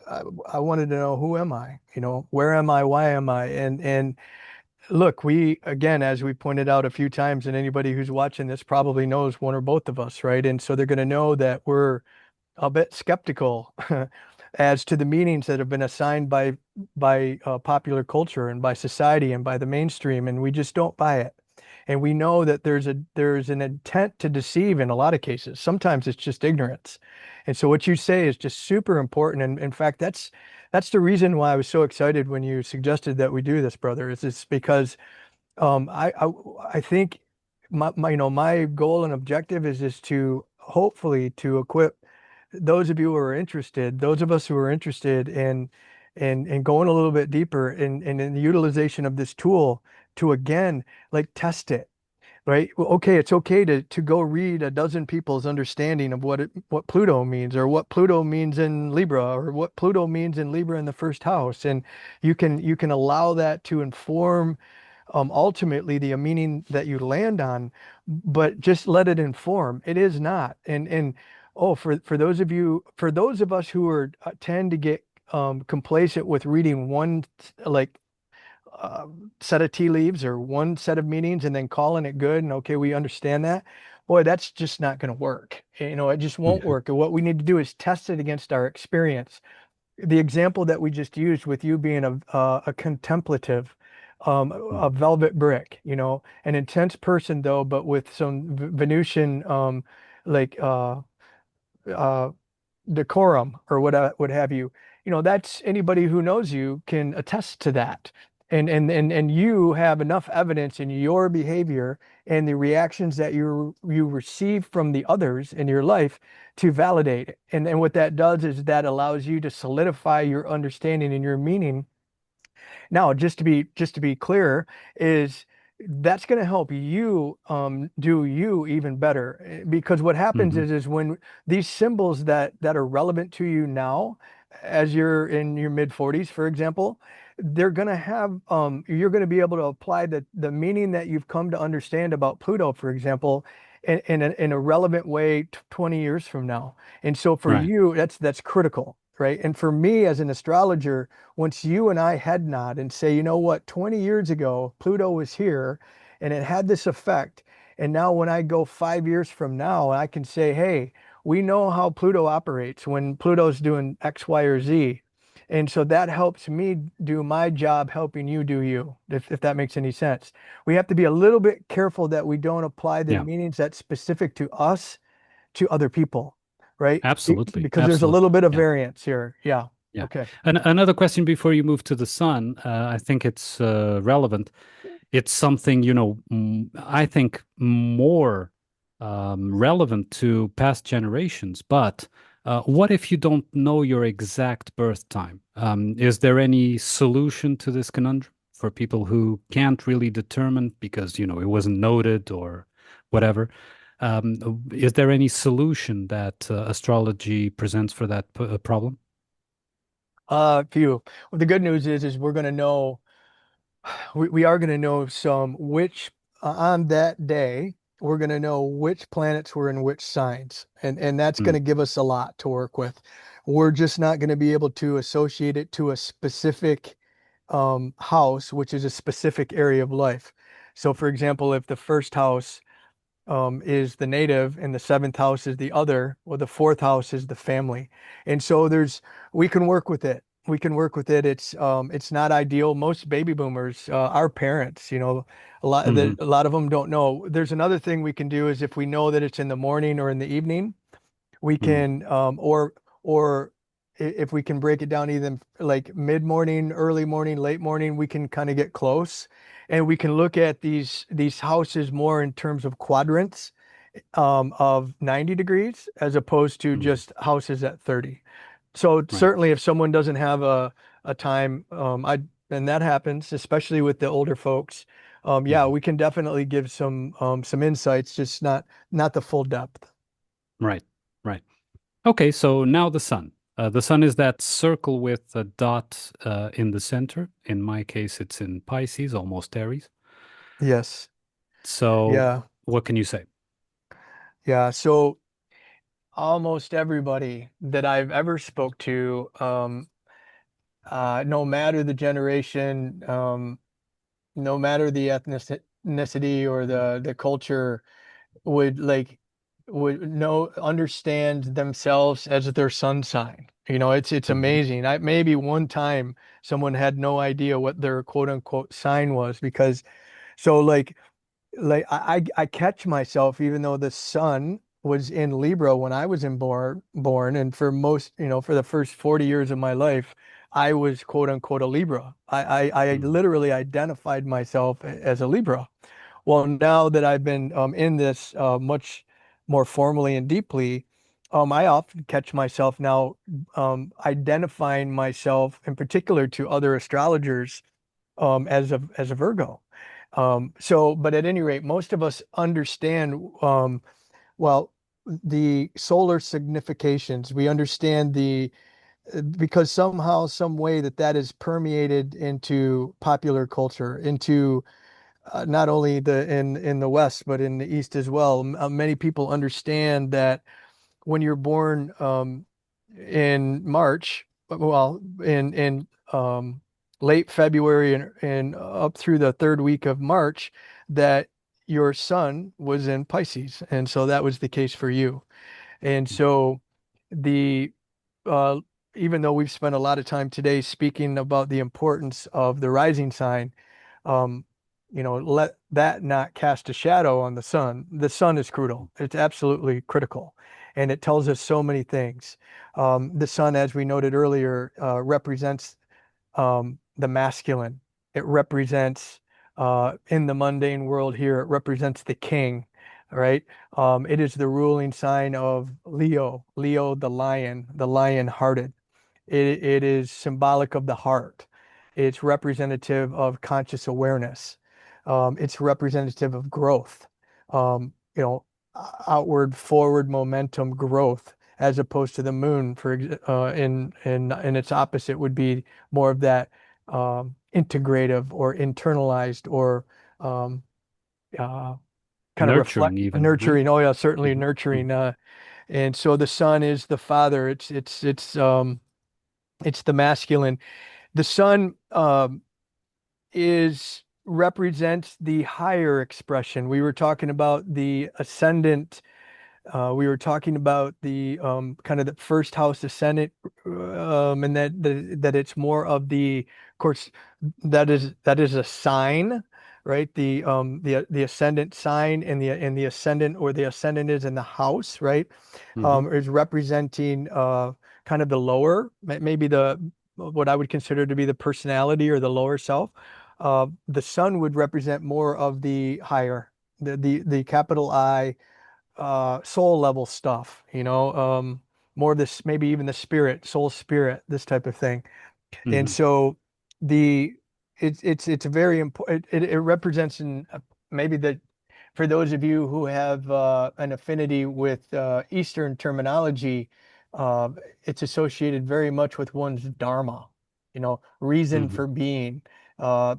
I wanted to know, who am I? Where am I? Why am I? And look, we, again, as we pointed out a few times, and anybody who's watching this probably knows one or both of us, right? And so they're going to know that we're a bit skeptical as to the meanings that have been assigned by popular culture and by society and by the mainstream, and we just don't buy it. And we know that there's an intent to deceive in a lot of cases. Sometimes it's just ignorance. And so what you say is just super important. And in fact, that's the reason why I was so excited when you suggested that we do this, brother. Is it's because I think my goal and objective is just to hopefully to equip those of you who are interested, those of us who are interested in going a little bit deeper in the utilization of this tool to, again, like, test it. Right. Well, okay, it's okay to go read a dozen people's understanding of what Pluto means, or what Pluto means in Libra, or what Pluto means in Libra in the first house. And you can allow that to inform ultimately the meaning that you land on, but just let it inform. It is not. And oh, for those of us who are tend to get complacent with reading one, like, uh, set of tea leaves or one set of meanings and then calling it good and okay, we understand that. Boy, that's just not going to work. It just won't Yeah. work. And what we need to do is test it against our experience. The example that we just used with you being a contemplative, a Mhm. velvet brick, an intense person though, but with some Venusian, like uh, decorum or what have you. That's anybody who knows you can attest to that. And you have enough evidence in your behavior and the reactions that you receive from the others in your life to validate it. And what that does is that allows you to solidify your understanding and your meaning. Now, just to be clear, is that's going to help you do you even better. Because what happens Mhm. is when these symbols that are relevant to you now, as you're in your mid 40s, for example, they're going to have you're going to be able to apply the meaning that you've come to understand about Pluto, for example, in a relevant way 20 years from now. And so for Right. you, that's critical, right? And for me as an astrologer, once you and I head nod and say, you know what, 20 years ago, Pluto was here and it had this effect. And now when I go 5 years from now, I can say, hey, we know how Pluto operates when Pluto's doing X, Y, or Z. And so that helps me do my job helping you do you, if that makes any sense. We have to be a little bit careful that we don't apply the Yeah. meanings that's specific to us to other people, right? Absolutely. Because there's a little Absolutely. bit of Yeah. variance here. Yeah. Yeah. Okay. And another question before you move to the sun, I think it's relevant. It's something, I think more relevant to past generations. But what if you don't know your exact birth time? Is there any solution to this conundrum for people who can't really determine because, it wasn't noted or whatever? Is there any solution that astrology presents for that problem? Few. Well, the good news is we're going to know, we are going to know some which on that day, we're going to know which planets were in which signs. And that's going Mm, to give us a lot to work with. We're just not going to be able to associate it to a specific house, which is a specific area of life. So, for example, if the first house is the native and the seventh house is the other, well, the fourth house is the family. And so we can work with it. We can work with it. It's not ideal. Most baby boomers, our parents, mhm, a lot of them don't know. There's another thing we can do is if we know that it's in the morning or in the evening, we mm, can or if we can break it down even like mid-morning, early morning, late morning, we can kind of get close and we can look at these houses more in terms of quadrants of 90 degrees as opposed to mm, just houses at 30. So right. certainly if someone doesn't have a time and that happens especially with the older folks, yeah, Mhm, we can definitely give some insights, just not the full depth. right. Right. Okay, so now the sun. The sun is that circle with a dot in the center. In my case, it's in Pisces, almost Aries. Yes. So, Yeah. what can you say? Yeah. So almost everybody that I've ever spoke to, no matter the generation, no matter the ethnicity or the culture, would like would know understand themselves as their sun sign. It's Hmm. amazing. I maybe one time someone had no idea what their quote unquote sign was because so like I catch myself even though the sun was in Libra when I was born and for most for the first 40 years of my life I was quote unquote a Libra. I Hmm. literally identified myself as a Libra. Well, now that I've been in this much more formally and deeply, I often catch myself now identifying myself in particular to other astrologers as a Virgo. But at any rate, most of us understand, well, the solar significations. We understand because somehow, some way that is permeated into popular culture, into not only in the West, but in the East as well. Many people understand that when you're born in March, well, in late February and up through the third week of March, that your sun was in Pisces, and so that was the case for you. And so the uh, even though we've spent a lot of time today speaking about the importance of the rising sign, um, let that not cast a shadow on the sun. The sun is crucial. It's absolutely critical. And it tells us so many things. The sun, as we noted earlier, represents the masculine. It represents, in the mundane world here, it represents the king, right? It is the ruling sign of Leo, Leo the lion hearted. It is symbolic of the heart. It's representative of conscious awareness. It's representative of growth, um, you know, outward, forward momentum growth, as opposed to the moon. In its opposite would be more of that integrative or internalized or um, uh, kind of reflect Nurturing even, right? nurturing. Oh yeah, certainly Hmm. nurturing. And so the sun is the father. It's the masculine. The sun is represents the higher expression. We were talking about the ascendant. We were talking about the kind of the first house ascendant, and that it's more of of course, that is a sign, right? The ascendant sign and the ascendant, or the ascendant is in the house, right? Hmm. Is representing kind of the lower, maybe the what I would consider to be the personality or the lower self. The sun would represent more of the higher, the capital I, soul level stuff, more of this, maybe even the spirit, soul spirit, this type of thing. And Hmm. so the it's very important. It represents maybe the for those of you who have an affinity with Eastern terminology, uh, it's associated very much with one's dharma, reason Hmm. for being,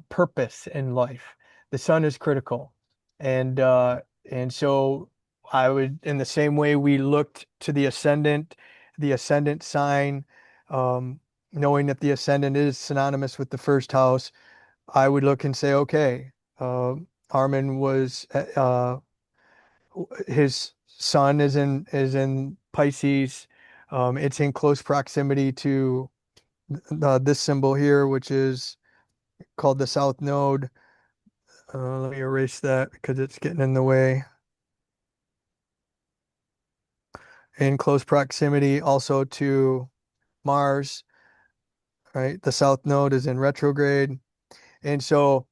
purpose in life. The sun is critical, and so I would, in the same way we looked to the ascendant sign, um, knowing that the ascendant is synonymous with the first house, I would look and say, okay, uh, Àrmunn was his sun is in Pisces. It's in close proximity to this symbol here, which is called the South Node. Let me erase that because it's getting in the way. In close proximity also to Mars, right? The South Node is in retrograde. And so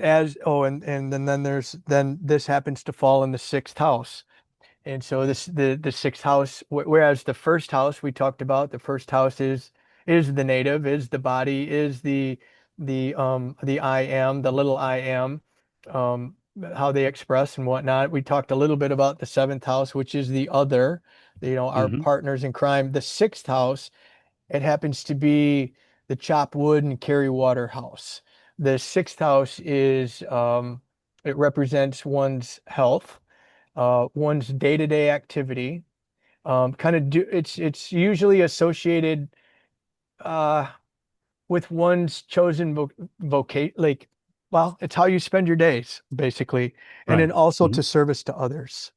as oh and then this happens to fall in the sixth house. And so the sixth house, whereas the first house we talked about, the first house is the native, is the body, is the I am, the little I am, um, how they express and whatnot. We talked a little bit about the seventh house, which is the other, our Hmm. partners in crime. The sixth house, it happens to be the chop wood and carry water house. The sixth house it represents one's health, one's day-to-day activity. It's usually associated uh, with one's chosen vocate, like, well, it's how you spend your days, basically, and then Right. also Hmm. to service to others.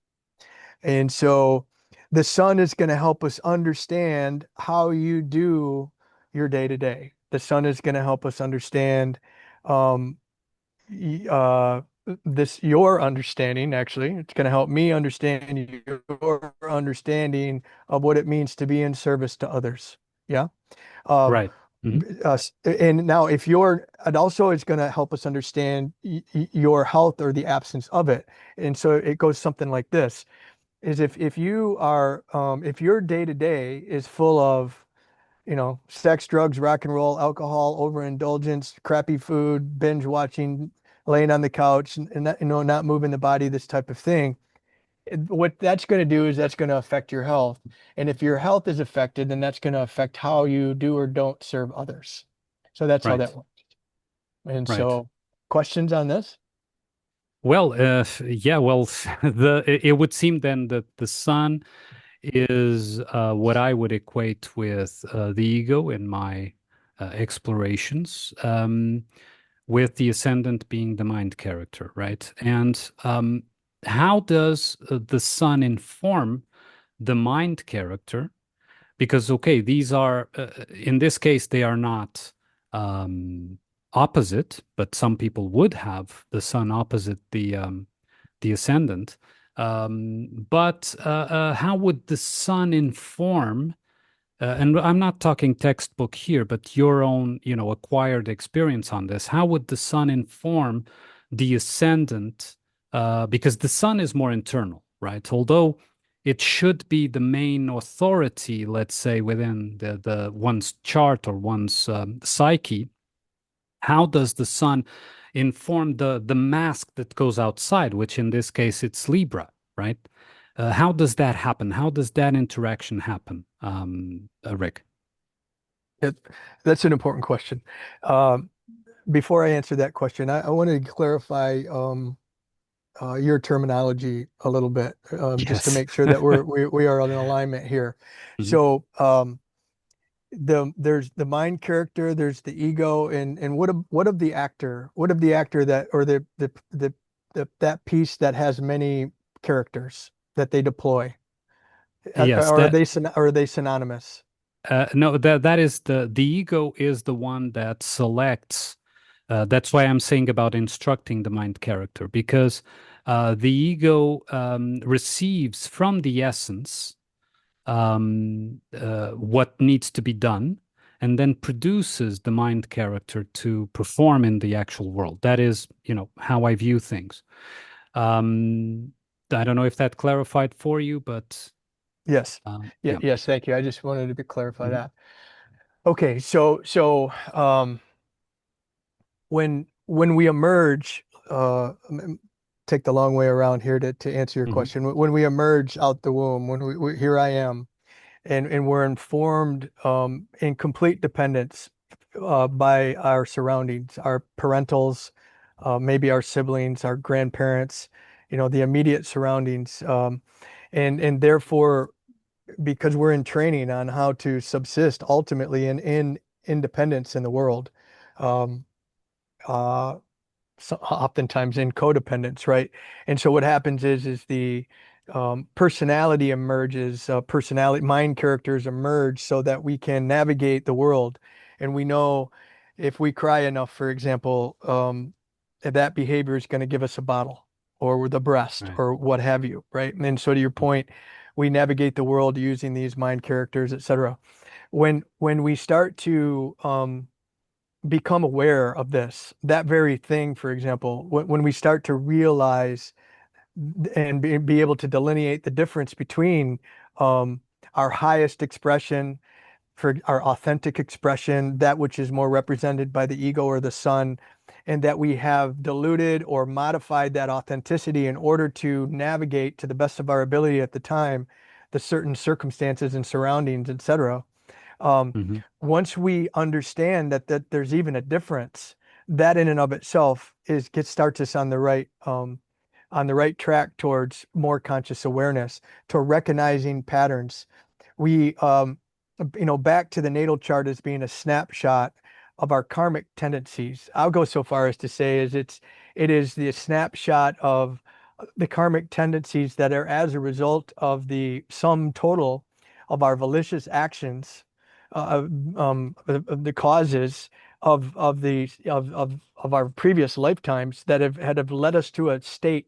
And so the sun is going to help us understand how you do your day to day. The sun is going to help us understand um, your understanding, actually. It's going to help me understand your understanding of what it means to be in service to others. Yeah. Um, Right. Hmm. and now if you're, and also it's going to help us understand your health or the absence of it. And so it goes something like this is if you are if your day to day is full of sex, drugs, rock and roll, alcohol, overindulgence, crappy food, binge watching, laying on the couch, and not, not moving the body, this type of thing, what that's going to do is that's going to affect your health. And if your health is affected, then that's going to affect how you do or don't serve others. So that's how that Right. works. And Right. so, questions on this? Well, yeah, well, it would seem then that the sun is what I would equate with the ego in my explorations, with the ascendant being the mind character, right? And how does the sun inform the mind character? Because, okay, these are, in this case, they are not um, opposite, but some people would have the sun opposite the ascendant. But how would the sun inform? And I'm not talking textbook here, but your own, acquired experience on this. How would the sun inform the ascendant? Because the sun is more internal, right? Although it should be the main authority, let's say, within the one's chart or one's psyche. How does the sun inform the mask that goes outside, which in this case it's Libra, right? How does that happen? How does that interaction happen, Rick? It, that's an important question. Um, Before I answer that question, I wanted to clarify. your terminology a little bit, just to Yes. make sure that we are in alignment here. Mhm. So there's the mind character, there's the ego, and what of the actor? What of the actor that or that piece that has many characters that they deploy? Yes, Are that they are they synonymous? no, that is the ego is the one that selects. That's why I'm saying about instructing the mind character, because the ego receives from the essence what needs to be done, and then produces the mind character to perform in the actual world. That is, how I view things. Um, I don't know if that clarified for you, but Yes. yeah. Yes, thank you. I just wanted to clarify Mhm. that. Okay, so when we emerge, take the long way around here to answer your Mhm. question. When we emerge out the womb, when here I am, and we're informed in complete dependence by our surroundings, our parentals, maybe our siblings, our grandparents, the immediate surroundings, and therefore, because we're in training on how to subsist ultimately in independence in the world. Um, uh, Oftentimes in codependence, right? And so what happens is the personality emerges, personality, mind characters emerge so that we can navigate the world. And we know if we cry enough, for example, that behavior is going to give us a bottle or the breast Right. or what have you, right? And so to your Mhm. point, we navigate the world using these mind characters, etc. When we start to become aware of this, that very thing, for example, when we start to realize and be able to delineate the difference between um, our highest expression, for our authentic expression, that which is more represented by the ego or the sun, and that we have diluted or modified that authenticity in order to navigate to the best of our ability at the time, the certain circumstances and surroundings, etc. Um, Mhm. Once we understand that there's even a difference, that in and of itself starts us on the right track towards more conscious awareness, to recognizing patterns. We back to the natal chart as being a snapshot of our karmic tendencies. I'll go so far as to say it is the snapshot of the karmic tendencies that are as a result of the sum total of our malicious actions, the causes of our previous lifetimes that have led us to a state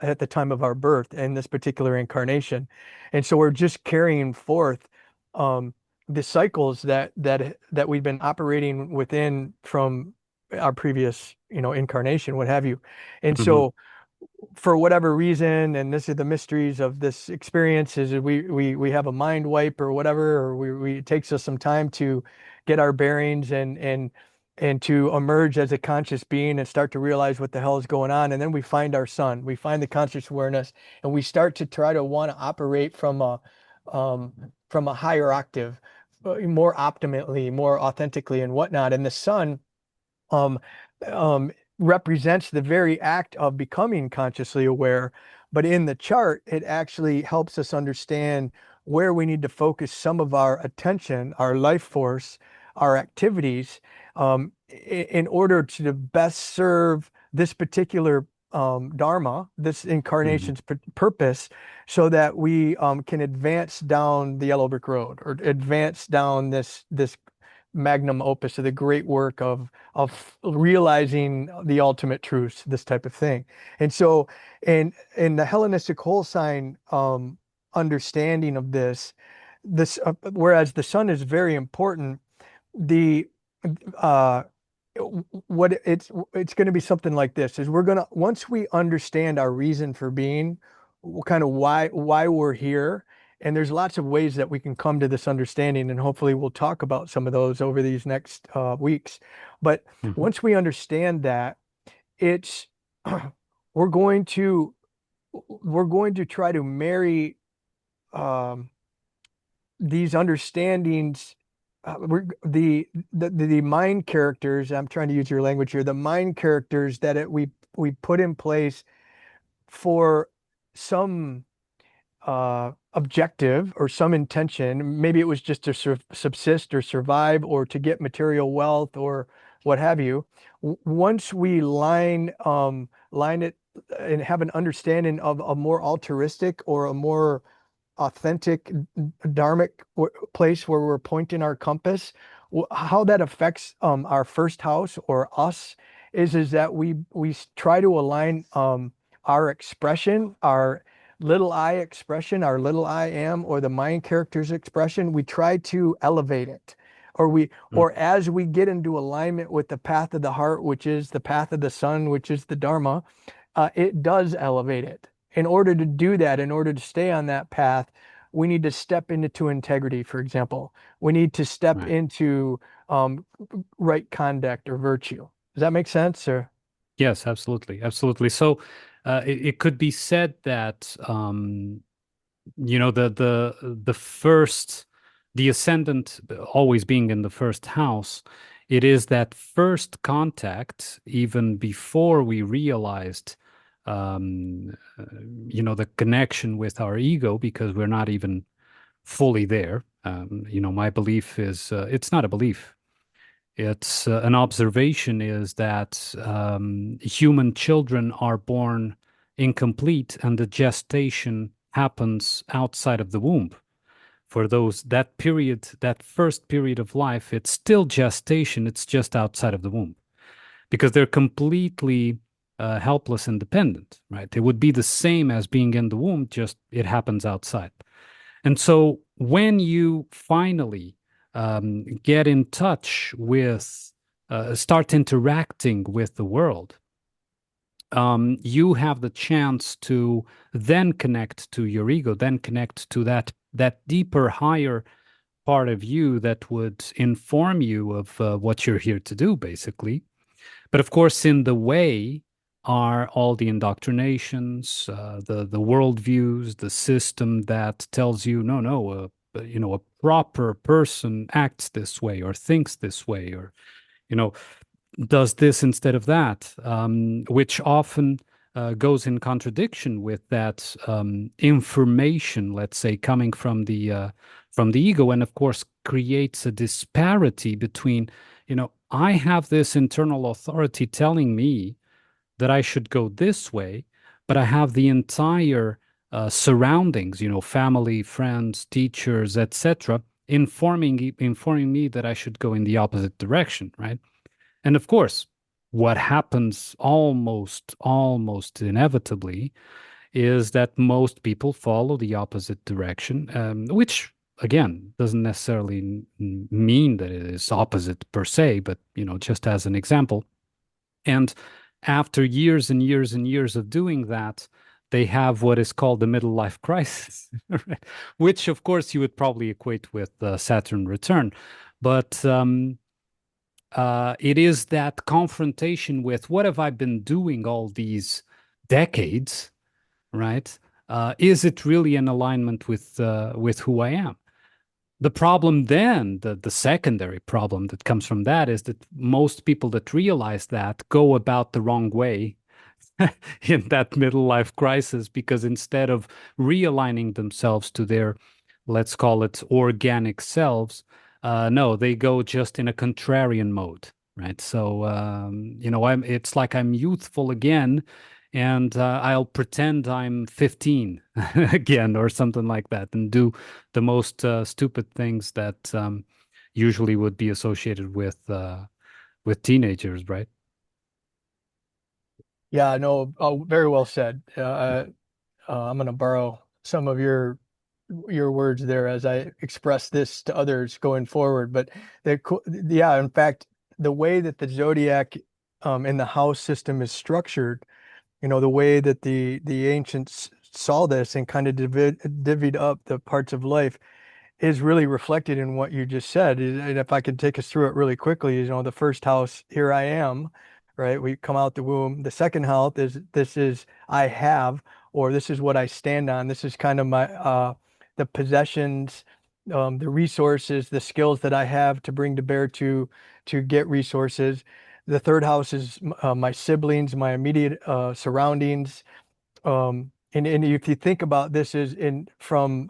at the time of our birth in this particular incarnation. And so we're just carrying forth um, the cycles that we've been operating within from our previous, incarnation, what have you. And Mhm. so for whatever reason, and this is the mysteries of this experience, is we have a mind wipe or whatever, or it takes us some time to get our bearings and to emerge as a conscious being and start to realize what the hell is going on. And then we find our sun, we find the conscious awareness, and we start to try to want to operate from a higher octave, more optimally, more authentically, and whatnot. And the sun um, represents the very act of becoming consciously aware. But in the chart, it actually helps us understand where we need to focus some of our attention, our life force, our activities, in order to best serve this particular dharma, this Mhm. incarnation's purpose, so that we can advance down the yellow brick road or advance down this magnum opus of the great work of realizing the ultimate truths, this type of thing. And so, in the Hellenistic wholesign understanding of this whereas the sun is very important, the uh, what it's going to be something like this: is we're going to once we understand our reason for being, kind of why we're here, and there's lots of ways that we can come to this understanding, and hopefully we'll talk about some of those over these next weeks. But Mhm. once we understand that, it's we're going to we're going to try to marry um, these understandings, the mind characters. I'm trying to use your language here. The mind characters that we put in place for some objective or some intention. Maybe it was just to subsist or survive or to get material wealth or what have you. Once we line it and have an understanding of a more altruistic or a more authentic dharmic place where we're pointing our compass, how that affects our first house or us is that we try to align our expression, our little I expression, our little I am, or the mind character's expression. We try to elevate it, Mm. or as we get into alignment with the path of the heart, which is the path of the sun, which is the Dharma, it does elevate it. In order to do that, in order to stay on that path, we need to step into integrity, for example. We need to step Right. into right conduct or virtue. Does that make sense? Or Yes, absolutely. Absolutely. So it could be said that the first, the ascendant always being in the first house, it is that first contact even before we realized the connection with our ego, because we're not even fully there. My belief is it's not a belief. It's an observation is that human children are born incomplete and the gestation happens outside of the womb. For those, that period, that first period of life, it's still gestation, it's just outside of the womb because they're completely helpless and dependent, right? It would be the same as being in the womb, just it happens outside. And so when you finally get in touch with, start interacting with the world, you have the chance to then connect to your ego, then connect to that deeper, higher part of you that would inform you of what you're here to do, basically. But of course, in the way are all the indoctrinations, the worldviews, the system that tells you, no, no, a proper person acts this way or thinks this way or you know does this instead of that, which often goes in contradiction with that information, let's say, coming from the ego, and of course creates a disparity between, I have this internal authority telling me that I should go this way, but I have the entire surroundings, family, friends, teachers, etc., informing me that I should go in the opposite direction, right? And of course, what happens almost inevitably is that most people follow the opposite direction, which again doesn't necessarily mean that it is opposite per se, but just as an example. And after years and years and years of doing that, they have what is called the middle life crisis, right? Which of course you would probably equate with Saturn return. But it is that confrontation with what have I been doing all these decades, right? Is it really in alignment with who I am? The problem then, the secondary problem that comes from that is that most people that realize that go about the wrong way in that middle life crisis because instead of realigning themselves to their, let's call it organic selves, no, they go just in a contrarian mode, right? So, it's like I'm youthful again, and I'll pretend I'm 15 again or something like that and do the most stupid things that usually would be associated with teenagers, right? yeah, no, very well said. I'm going to borrow some of your words there as I express this to others going forward. But yeah, in fact, the way that the zodiac in the house system is structured, the way that the ancients saw this and kind of divvied up the parts of life is really reflected in what you just said. And if I could take us through it really quickly, the first house, here I am, right? We come out the womb. The second house is this is I have, or this is what I stand on. This is kind of my the possessions, the resources, the skills that I have to bring to bear to get resources. The third house is my siblings, my immediate surroundings, And if you think about this as in from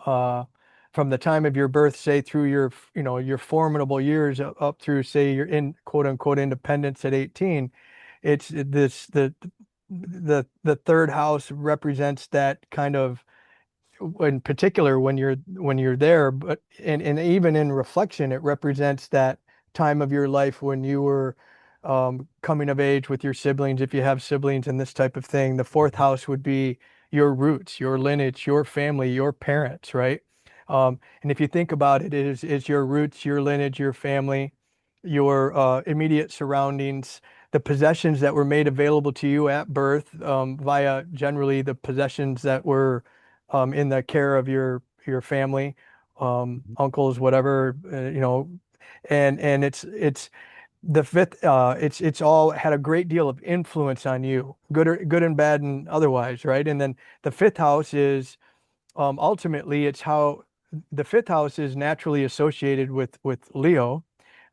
the time of your birth, say through your your formidable years up through say you're in quote unquote independence at 18, it's this the third house represents that kind of in particular when you're there, but and even in reflection, it represents that time of your life when you were coming of age with your siblings, if you have siblings and this type of thing. The fourth house would be your roots, your lineage, your family, your parents, right? And if you think about it, is your roots, your lineage, your family, your immediate surroundings, the possessions that were made available to you at birth via generally the possessions that were in the care of your family, Mhm. uncles, whatever, and it's the fifth. It's all had a great deal of influence on you, good and bad and otherwise, right? And then the fifth house is ultimately it's how the fifth house is naturally associated with Leo,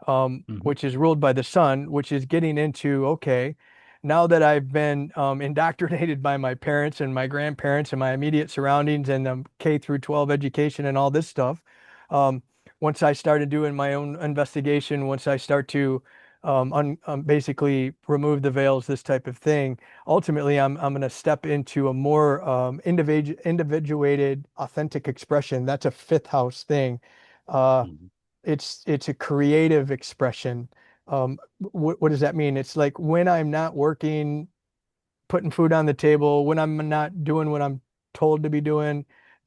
Mhm. which is ruled by the sun, which is getting into, okay, now that I've been indoctrinated by my parents and my grandparents and my immediate surroundings and K through 12 education and all this stuff, um, once I started doing my own investigation, once I start to basically remove the veils, this type of thing, ultimately I'm going to step into a more individuated, authentic expression. That's a fifth house thing. Uh, Mhm. it's a creative expression. What does that mean? It's like when I'm not working, putting food on the table, when I'm not doing what I'm told to be doing,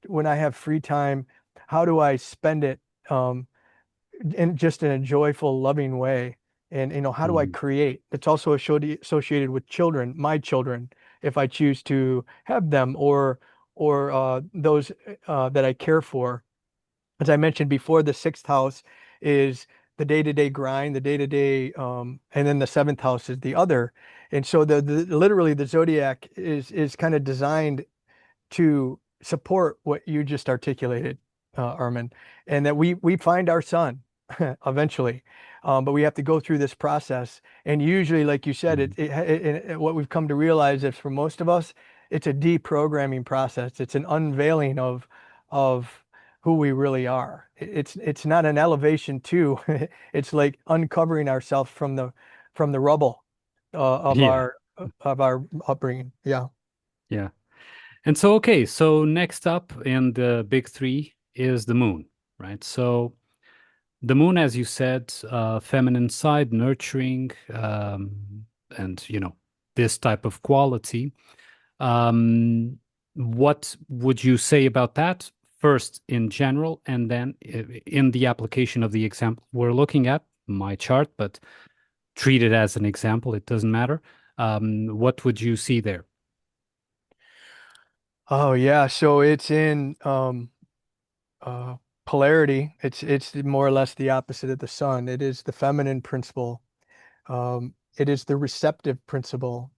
when I have free time, how do I spend it in just in a joyful, loving way? And how do I Mhm. create? It's also associated with children, my children, if I choose to have them, or those that I care for. As I mentioned before, the sixth house is the day-to-day grind, the day-to-day, and then the seventh house is the other. And so the literally the zodiac is kind of designed to support what you just articulated, Àrmunn, and that we find our sun eventually, but we have to go through this process. And usually, like you said, Mhm. what we've come to realize is for most of us, it's a deprogramming process. It's an unveiling of who we really are. It's not an elevation too. It's like uncovering ourselves from the rubble Yeah. of our upbringing. Yeah. Yeah. And so, okay, so next up in the big three is the moon, right? So the moon, as you said, feminine side, nurturing, and this type of quality. Um, what would you say about that? First, in general, and then in the application of the example we're looking at, my chart, but treat it as an example. It doesn't matter. What would you see there? Oh yeah, so it's in uh polarity. It's more or less the opposite of the sun. It is the feminine principle. It is the receptive principle.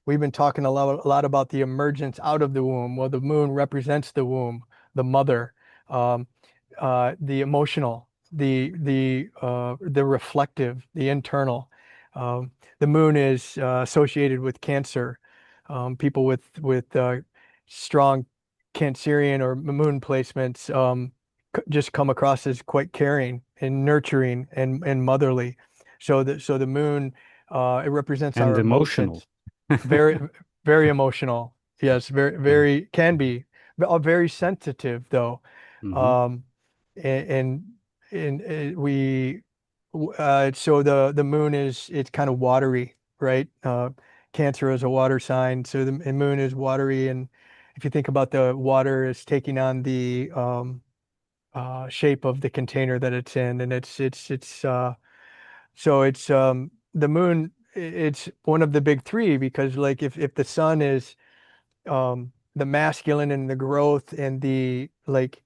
We've been talking a lot about the emergence out of the womb. Well, the moon represents the womb, the mother, um, the emotional, the reflective, the internal. The moon is associated with Cancer. People with strong Cancerian or moon placements just come across as quite caring and nurturing and motherly. So the moon, it represents And our emotional. emotions. Very, very emotional. Yes, very, Yeah. very can be. Very sensitive though. Hmm. Um, and so the moon is it's kind of watery, right? Cancer is a water sign, so the and moon is watery. And if you think about the water is taking on the shape of the container that it's in, and it's the moon. It's one of the big three because like if the sun is the masculine and the growth and the like,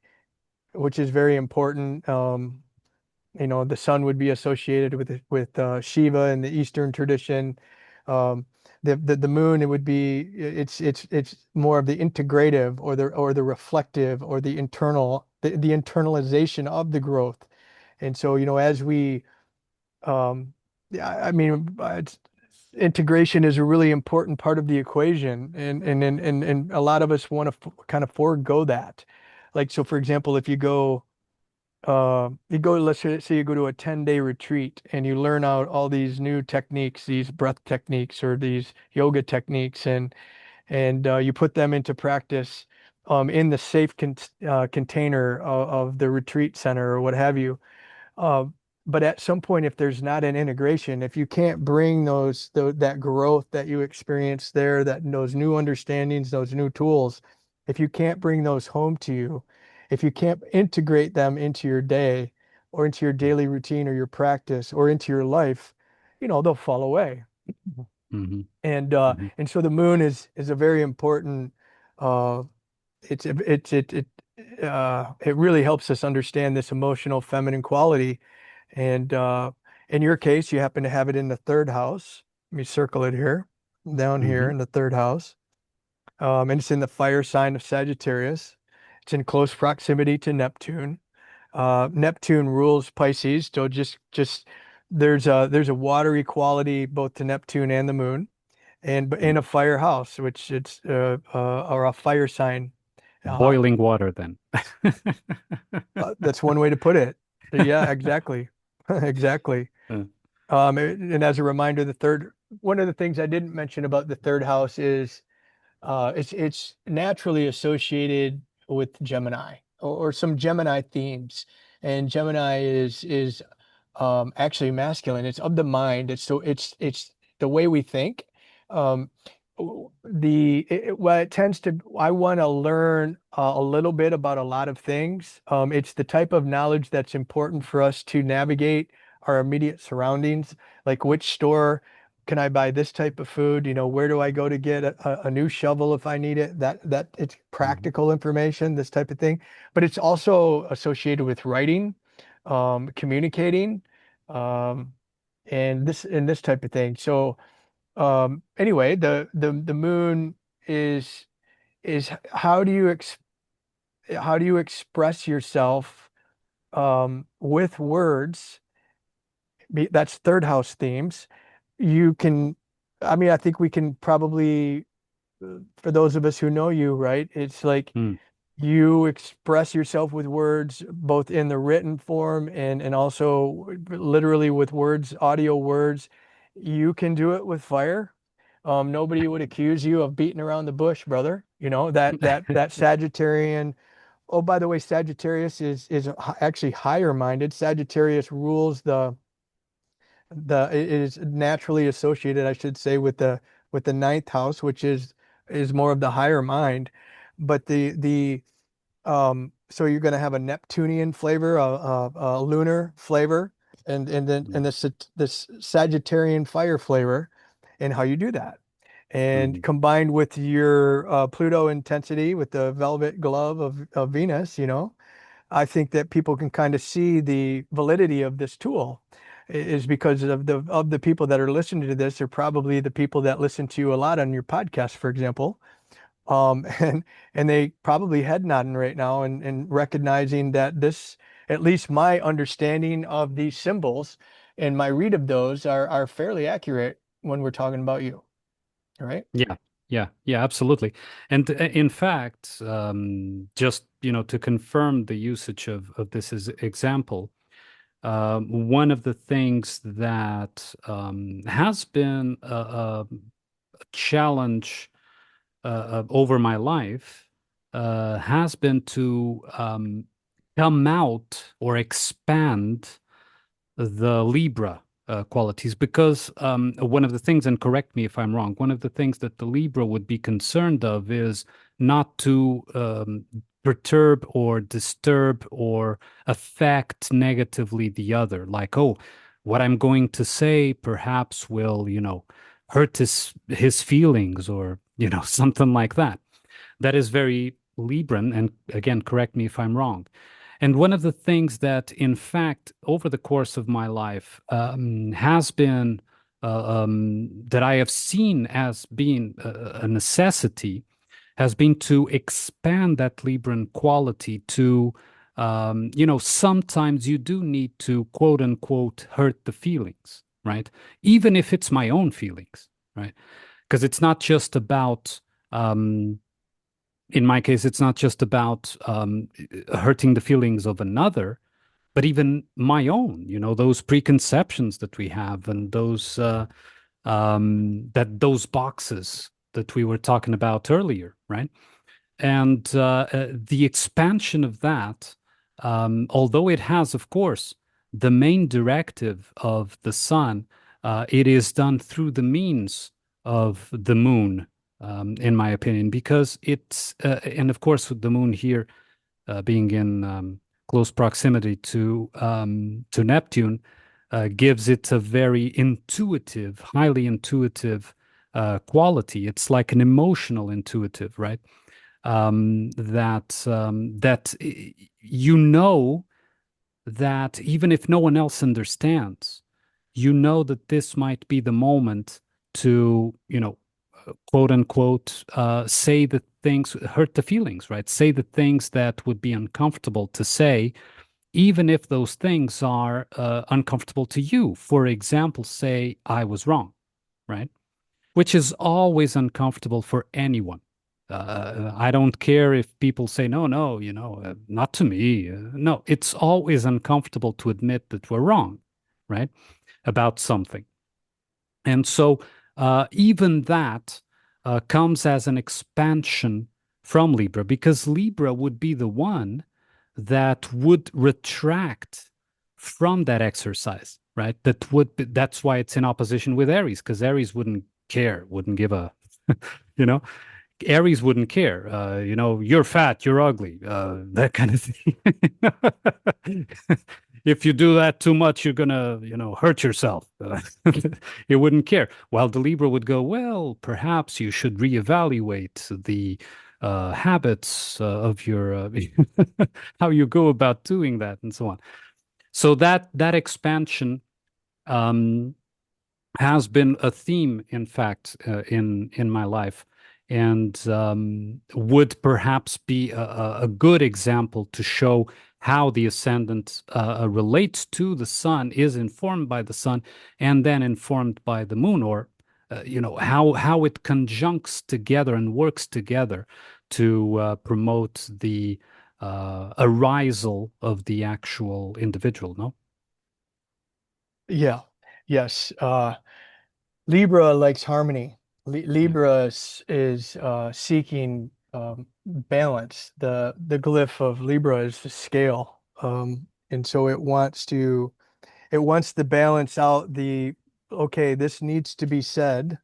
which is very important. The sun would be associated with Shiva in the Eastern tradition. Um, the moon, it would be it's more of the integrative or the reflective or the internal the internalization of the growth. And so as we yeah, I mean integration is a really important part of the equation, and a lot of us want to kind of forego that. Like, so for example, if let's say you go to a 10-day retreat and you learn out all these new techniques, these breath techniques or these yoga techniques, and you put them into practice in the safe container of the retreat center or what have you. Uh, but at some point, if there's not an integration, if you can't bring that growth that you experience there, those new understandings, those new tools, if you can't bring those home to you, if you can't integrate them into your day or into your daily routine or your practice or into your life, they'll fall away. Mm-hmm. And so the moon is a very important uh, it really helps us understand this emotional feminine quality. And in your case, you happen to have it in the third house. Let me circle it here, down here Mm-hmm. in the third house. And it's in the fire sign of Sagittarius. It's in close proximity to Neptune. Neptune rules Pisces, so just there's a watery quality both to Neptune and the moon, and in a fire house, which it's or a fire sign. Uh, Boiling water then. that's one way to put it. Yeah, exactly. Exactly. Uh, And as a reminder, one of the things I didn't mention about the third house is it's naturally associated with Gemini or some Gemini themes. And Gemini is actually masculine. It's of the mind. It's the way we think. Um, well, it tends to, I want to learn a little bit about a lot of things. It's the type of knowledge that's important for us to navigate our immediate surroundings, like which store can I buy this type of food? Where do I go to get a new shovel if I need it? That it's mhm. practical information, this type of thing. But it's also associated with writing, communicating, um, and this type of thing. So anyway, the moon is is how do you express yourself with words? That's third house themes. You can, I mean, I think we can probably, for those of us who know you, right? It's like Mm. you express yourself with words, both in the written form and also literally with words, audio words. You can do it with fire. Nobody would accuse you of beating around the bush, brother. That Sagittarian. Oh, by the way, Sagittarius is actually higher minded. Sagittarius rules it is naturally associated, I should say, with the ninth house, which is more of the higher mind. But so you're going to have a Neptunian flavor, a lunar flavor, and Mm. this Sagittarian fire flavor, and how you do that. And Mhm. combined with your Pluto intensity with the velvet glove of Venus, I think that people can kind of see the validity of this tool is because of the people that are listening to this are probably the people that listen to you a lot on your podcast, for example. And they probably head nodding right now and recognizing that at least my understanding of these symbols and my read of those are fairly accurate when we're talking about you. All right. Yeah, yeah, absolutely. And in fact, just to confirm the usage of this as example, one of the things that has been a challenge over my life has been to come out or expand the Libra qualities because one of the things, and correct me if I'm wrong, one of the things that the Libra would be concerned of is not to perturb or disturb or affect negatively the other. Like, oh, what I'm going to say perhaps will, hurt his feelings or, something like that. That is very Libran, and again, correct me if I'm wrong. And one of the things that, in fact, over the course of my life, has been that I have seen as being a necessity has been to expand that Libran quality to, sometimes you do need to quote unquote hurt the feelings, right? Even if it's my own feelings, right? Because it's not just about, in my case, it's not just about hurting the feelings of another, but even my own, those preconceptions that we have and those boxes that we were talking about earlier, right? And the expansion of that, although it has, of course, the main directive of the sun, it is done through the means of the moon, in my opinion, because and of course, with the moon here being in close proximity to Neptune, gives it a very intuitive, highly intuitive quality. It's like an emotional intuitive, right? That that even if no one else understands, that this might be the moment to, quote unquote, say the things, hurt the feelings, right? Say the things that would be uncomfortable to say, even if those things are uncomfortable to you. For example, say, I was wrong, right? Which is always uncomfortable for anyone. I don't care if people say, no, no, not to me. No, it's always uncomfortable to admit that we're wrong, right? About something. And so even that comes as an expansion from Libra, because Libra would be the one that would retract from that exercise, right? That's why it's in opposition with Aries, because Aries wouldn't care, wouldn't give a, you know, Aries wouldn't care. You're fat, you're ugly, that kind of thing. If you do that too much, you're gonna, hurt yourself. It wouldn't care. While the Libra would go, well, perhaps you should reevaluate the habits of your how you go about doing that, and so on. So that expansion um, has been a theme, in fact, in my life, and would perhaps be a good example to show how the ascendant relates to the sun, is informed by the sun, and then informed by the moon, or how it conjuncts together and works together to promote the arisal of the actual individual. No. Yeah. Yes. Libra likes harmony. Yeah. Libra is seeking balance. The glyph of Libra is the scale, and so it wants to balance out okay, this needs to be said,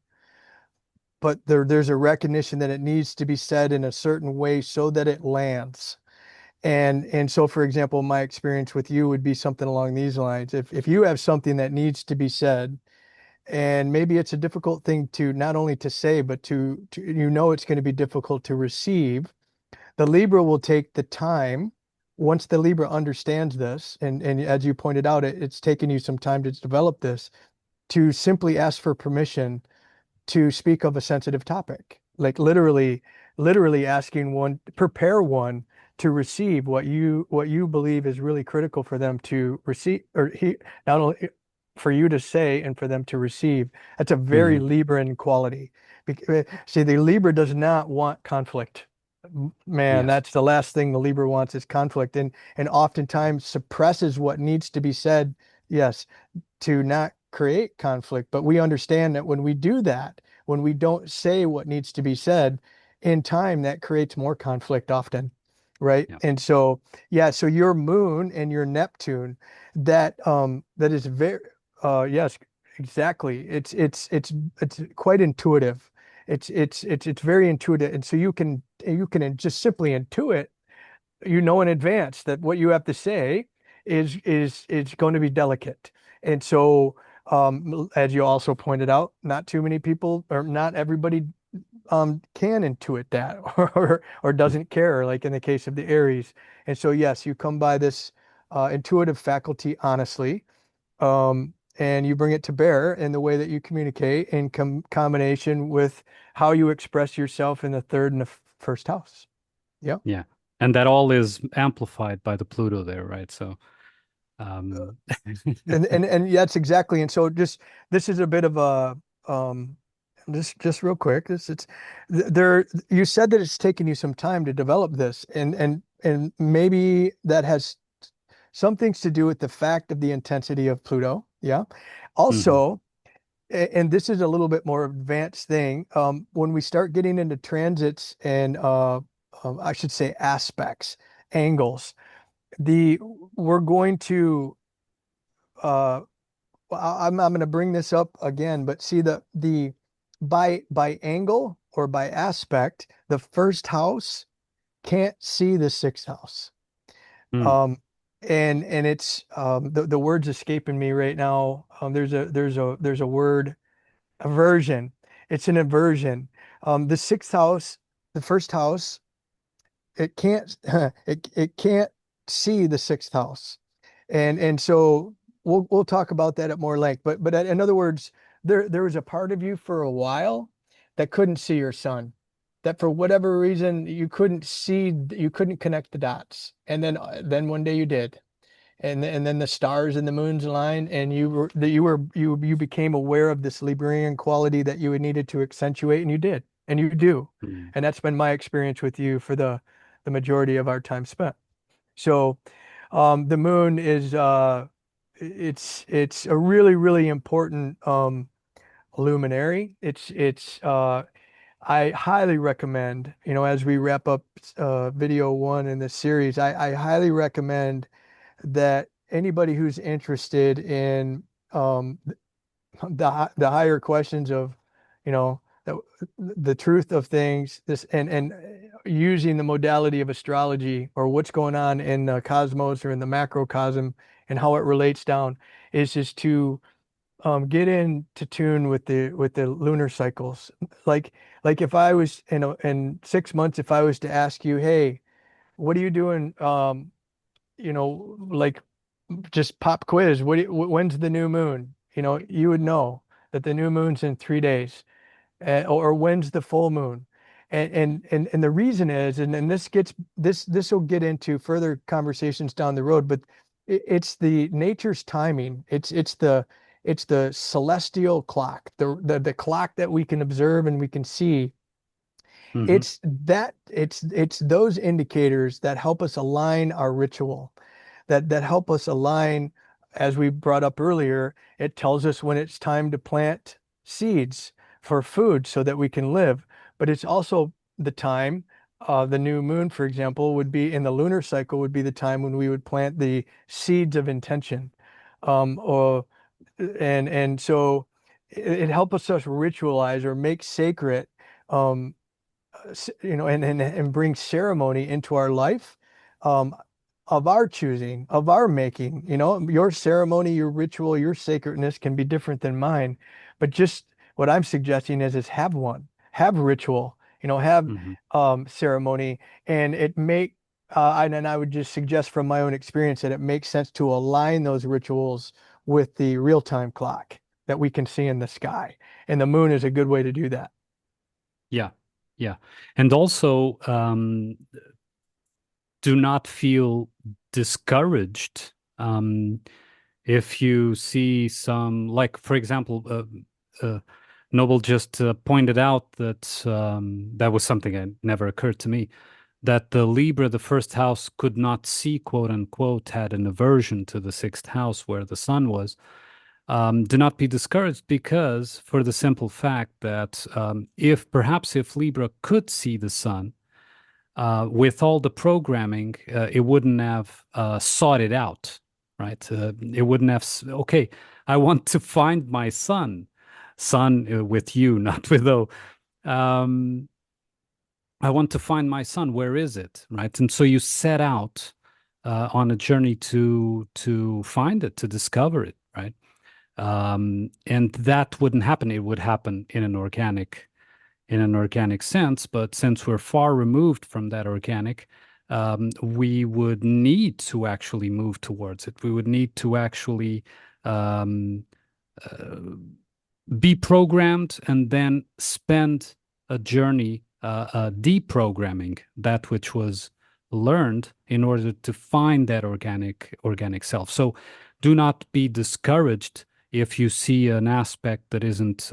but there's a recognition that it needs to be said in a certain way so that it lands. And so, for example, my experience with you would be something along these lines. If you have something that needs to be said, and maybe it's a difficult thing to not only to say, but to it's going to be difficult to receive, the Libra will take the time. Once the Libra understands this, and as you pointed out, it's taken you some time to develop this, to simply ask for permission to speak of a sensitive topic, like literally asking one, prepare one to receive what you believe is really critical for them to receive, or not only for you to say and for them to receive. That's a very Mhm. Libran quality. See, the Libra does not want conflict. Man, Yes. that's the last thing the Libra wants, is conflict, and oftentimes suppresses what needs to be said. Yes, to not create conflict. But we understand that when we do that, when we don't say what needs to be said in time, that creates more conflict often. Right. Yeah. And so, yeah, so your moon and your Neptune, that is very, yes, exactly. It's quite intuitive. It's very intuitive. And so you can just simply intuit, in advance that what you have to say is going to be delicate. And so, as you also pointed out, not too many people, or not everybody, can intuit that, or doesn't care, like in the case of the Aries. And so, yes, you come by this intuitive faculty honestly, and you bring it to bear in the way that you communicate, in combination with how you express yourself in the third and the first house. Yeah. Yeah. And that all is amplified by the Pluto there, right? So Um, And that's exactly. And so just this is a bit of a just real quick. It's there. You said that it's taken you some time to develop this, and maybe that has some things to do with the fact of the intensity of Pluto. Yeah. mhm, Also, and this is a little bit more advanced thing. When we start getting into transits and I should say aspects, angles, the we're going to uh, I'm going to bring this up again, but see the by angle or by aspect, the first house can't see the sixth house. mm, Um, and it's the word's escaping me right now. There's a word aversion. It's an aversion. The sixth house, the first house, it can't it can't see the sixth house. And so we'll talk about that at more length. But in other words, there was a part of you for a while that couldn't see your son. That for whatever reason you couldn't connect the dots. And then one day you did. And then the stars and the moons aligned, and you became aware of this Librian quality that you needed to accentuate, and you did, and you do. mm, And that's been my experience with you for the majority of our time spent. So the moon is it's a really, really important luminary. It's I highly recommend, as we wrap up video one in this series, I highly recommend that anybody who's interested in um, the higher questions of, you know, the, the truth of things, this and using the modality of astrology or what's going on in the cosmos or in the macrocosm and how it relates down, is just to get into tune with the lunar cycles. Like like if I was in 6 months, if I was to ask you, hey, what are you doing? Like just pop quiz. When's the new moon? You would know that the new moon's in 3 days, or when's the full moon? And the reason is, and this will get into further conversations down the road, but it's the nature's timing. It's the celestial clock, the clock that we can observe and we can see. mhm, It's those indicators that help us align our ritual, that help us align, as we brought up earlier. It tells us when it's time to plant seeds for food so that we can live. But it's also the time, the new moon, for example, would be in the lunar cycle, would be the time when we would plant the seeds of intention. Or and so it helps us ritualize or make sacred um, and bring ceremony into our life, um, of our choosing, of our making. Your ceremony, your ritual, your sacredness can be different than mine, but just what I'm suggesting is have one, have ritual, have mhm. ceremony, and and I would just suggest from my own experience that it makes sense to align those rituals with the real-time clock that we can see in the sky, and the moon is a good way to do that. Yeah, yeah. And also, do not feel discouraged. If you see some, like, for example, Noble just pointed out that that was something that never occurred to me, that the Libra, the first house, could not see, quote unquote, had an aversion to the sixth house where the sun was. Do not be discouraged because, for the simple fact that if Libra could see the sun, with all the programming, it wouldn't have sought it out, right? It wouldn't have, okay, I want to find my son with you, not with O. Um, I want to find my son. Where is it, right? And so you set out on a journey to find it, to discover it, right? And that wouldn't happen. It would happen in an organic sense. But since we're far removed from that organic, we would need to actually move towards it. We would need to actually um, uh, be programmed and then spend a journey deprogramming that which was learned in order to find that organic self. So do not be discouraged if you see an aspect that isn't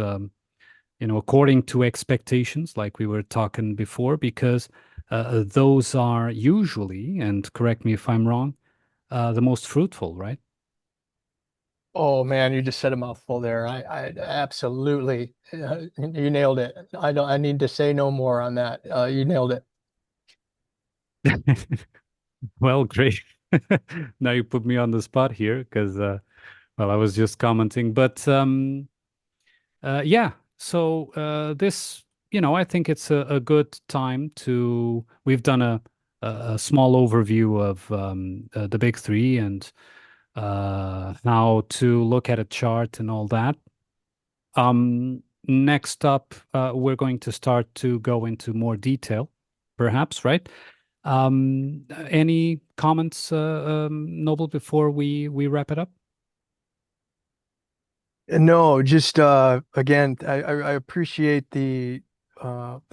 according to expectations, like we were talking before, because those are usually, and correct me if I'm wrong, the most fruitful, right? Oh man, you just said a mouthful there. I absolutely, you nailed it. I need to say no more on that. You nailed it. Well, great. Now you put me on the spot here because, well, I was just commenting, but yeah. So this, I think it's a good time to. We've done a small overview of the big three and how to look at a chart and all that. Next up, we're going to start to go into more detail, perhaps, right? Any comments, Noble, before we wrap it up? No, just again, I appreciate the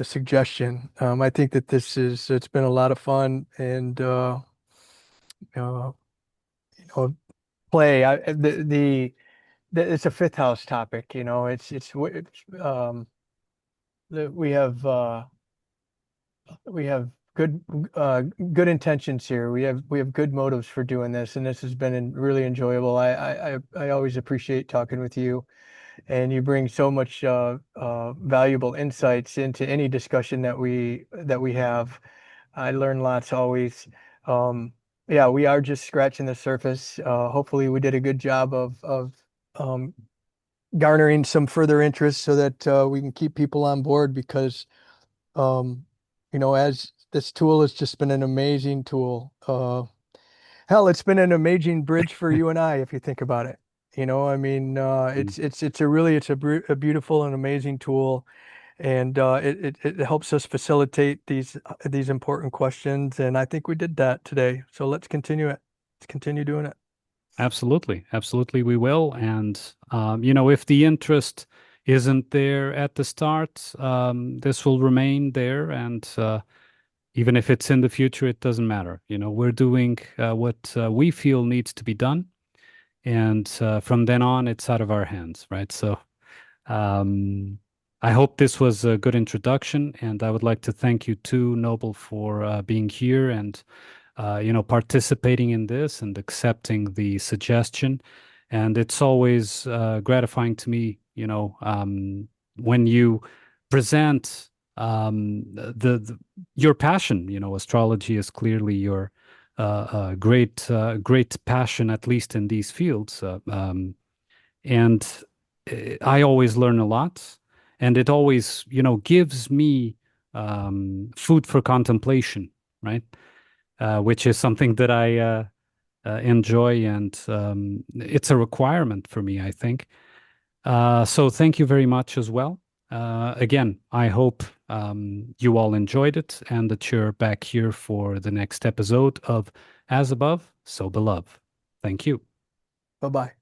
suggestion. I think that it's been a lot of fun and uh, play. It's a fifth house topic. We have we have good good intentions here. We have good motives for doing this, and this has been really enjoyable. I always appreciate talking with you, and you bring so much valuable insights into any discussion that we have. I learn lots always. Um, yeah, we are just scratching the surface. Hopefully, we did a good job of um, garnering some further interest so that we can keep people on board because um, as this tool has just been an amazing tool. Hell, it's been an amazing bridge for you and I, if you think about it. I mean, Mm. it's a beautiful and amazing tool, and it helps us facilitate these important questions. And I think we did that today. So let's continue it. Let's continue doing it. Absolutely, absolutely, we will. And if the interest isn't there at the start, this will remain there, and even if it's in the future, it doesn't matter. We're doing what we feel needs to be done, and from then on, it's out of our hands, right? So, um, I hope this was a good introduction, and I would like to thank you too, Noble, for being here and participating in this and accepting the suggestion. And it's always gratifying to me, when you present your passion. Astrology is clearly your great passion, at least in these fields. And I always learn a lot, and it always, gives me food for contemplation, right? Which is something that I enjoy, and it's a requirement for me, I think. So thank you very much as well. Again, I hope you all enjoyed it and that you're back here for the next episode of As Above, So Beloved. Thank you. Bye bye.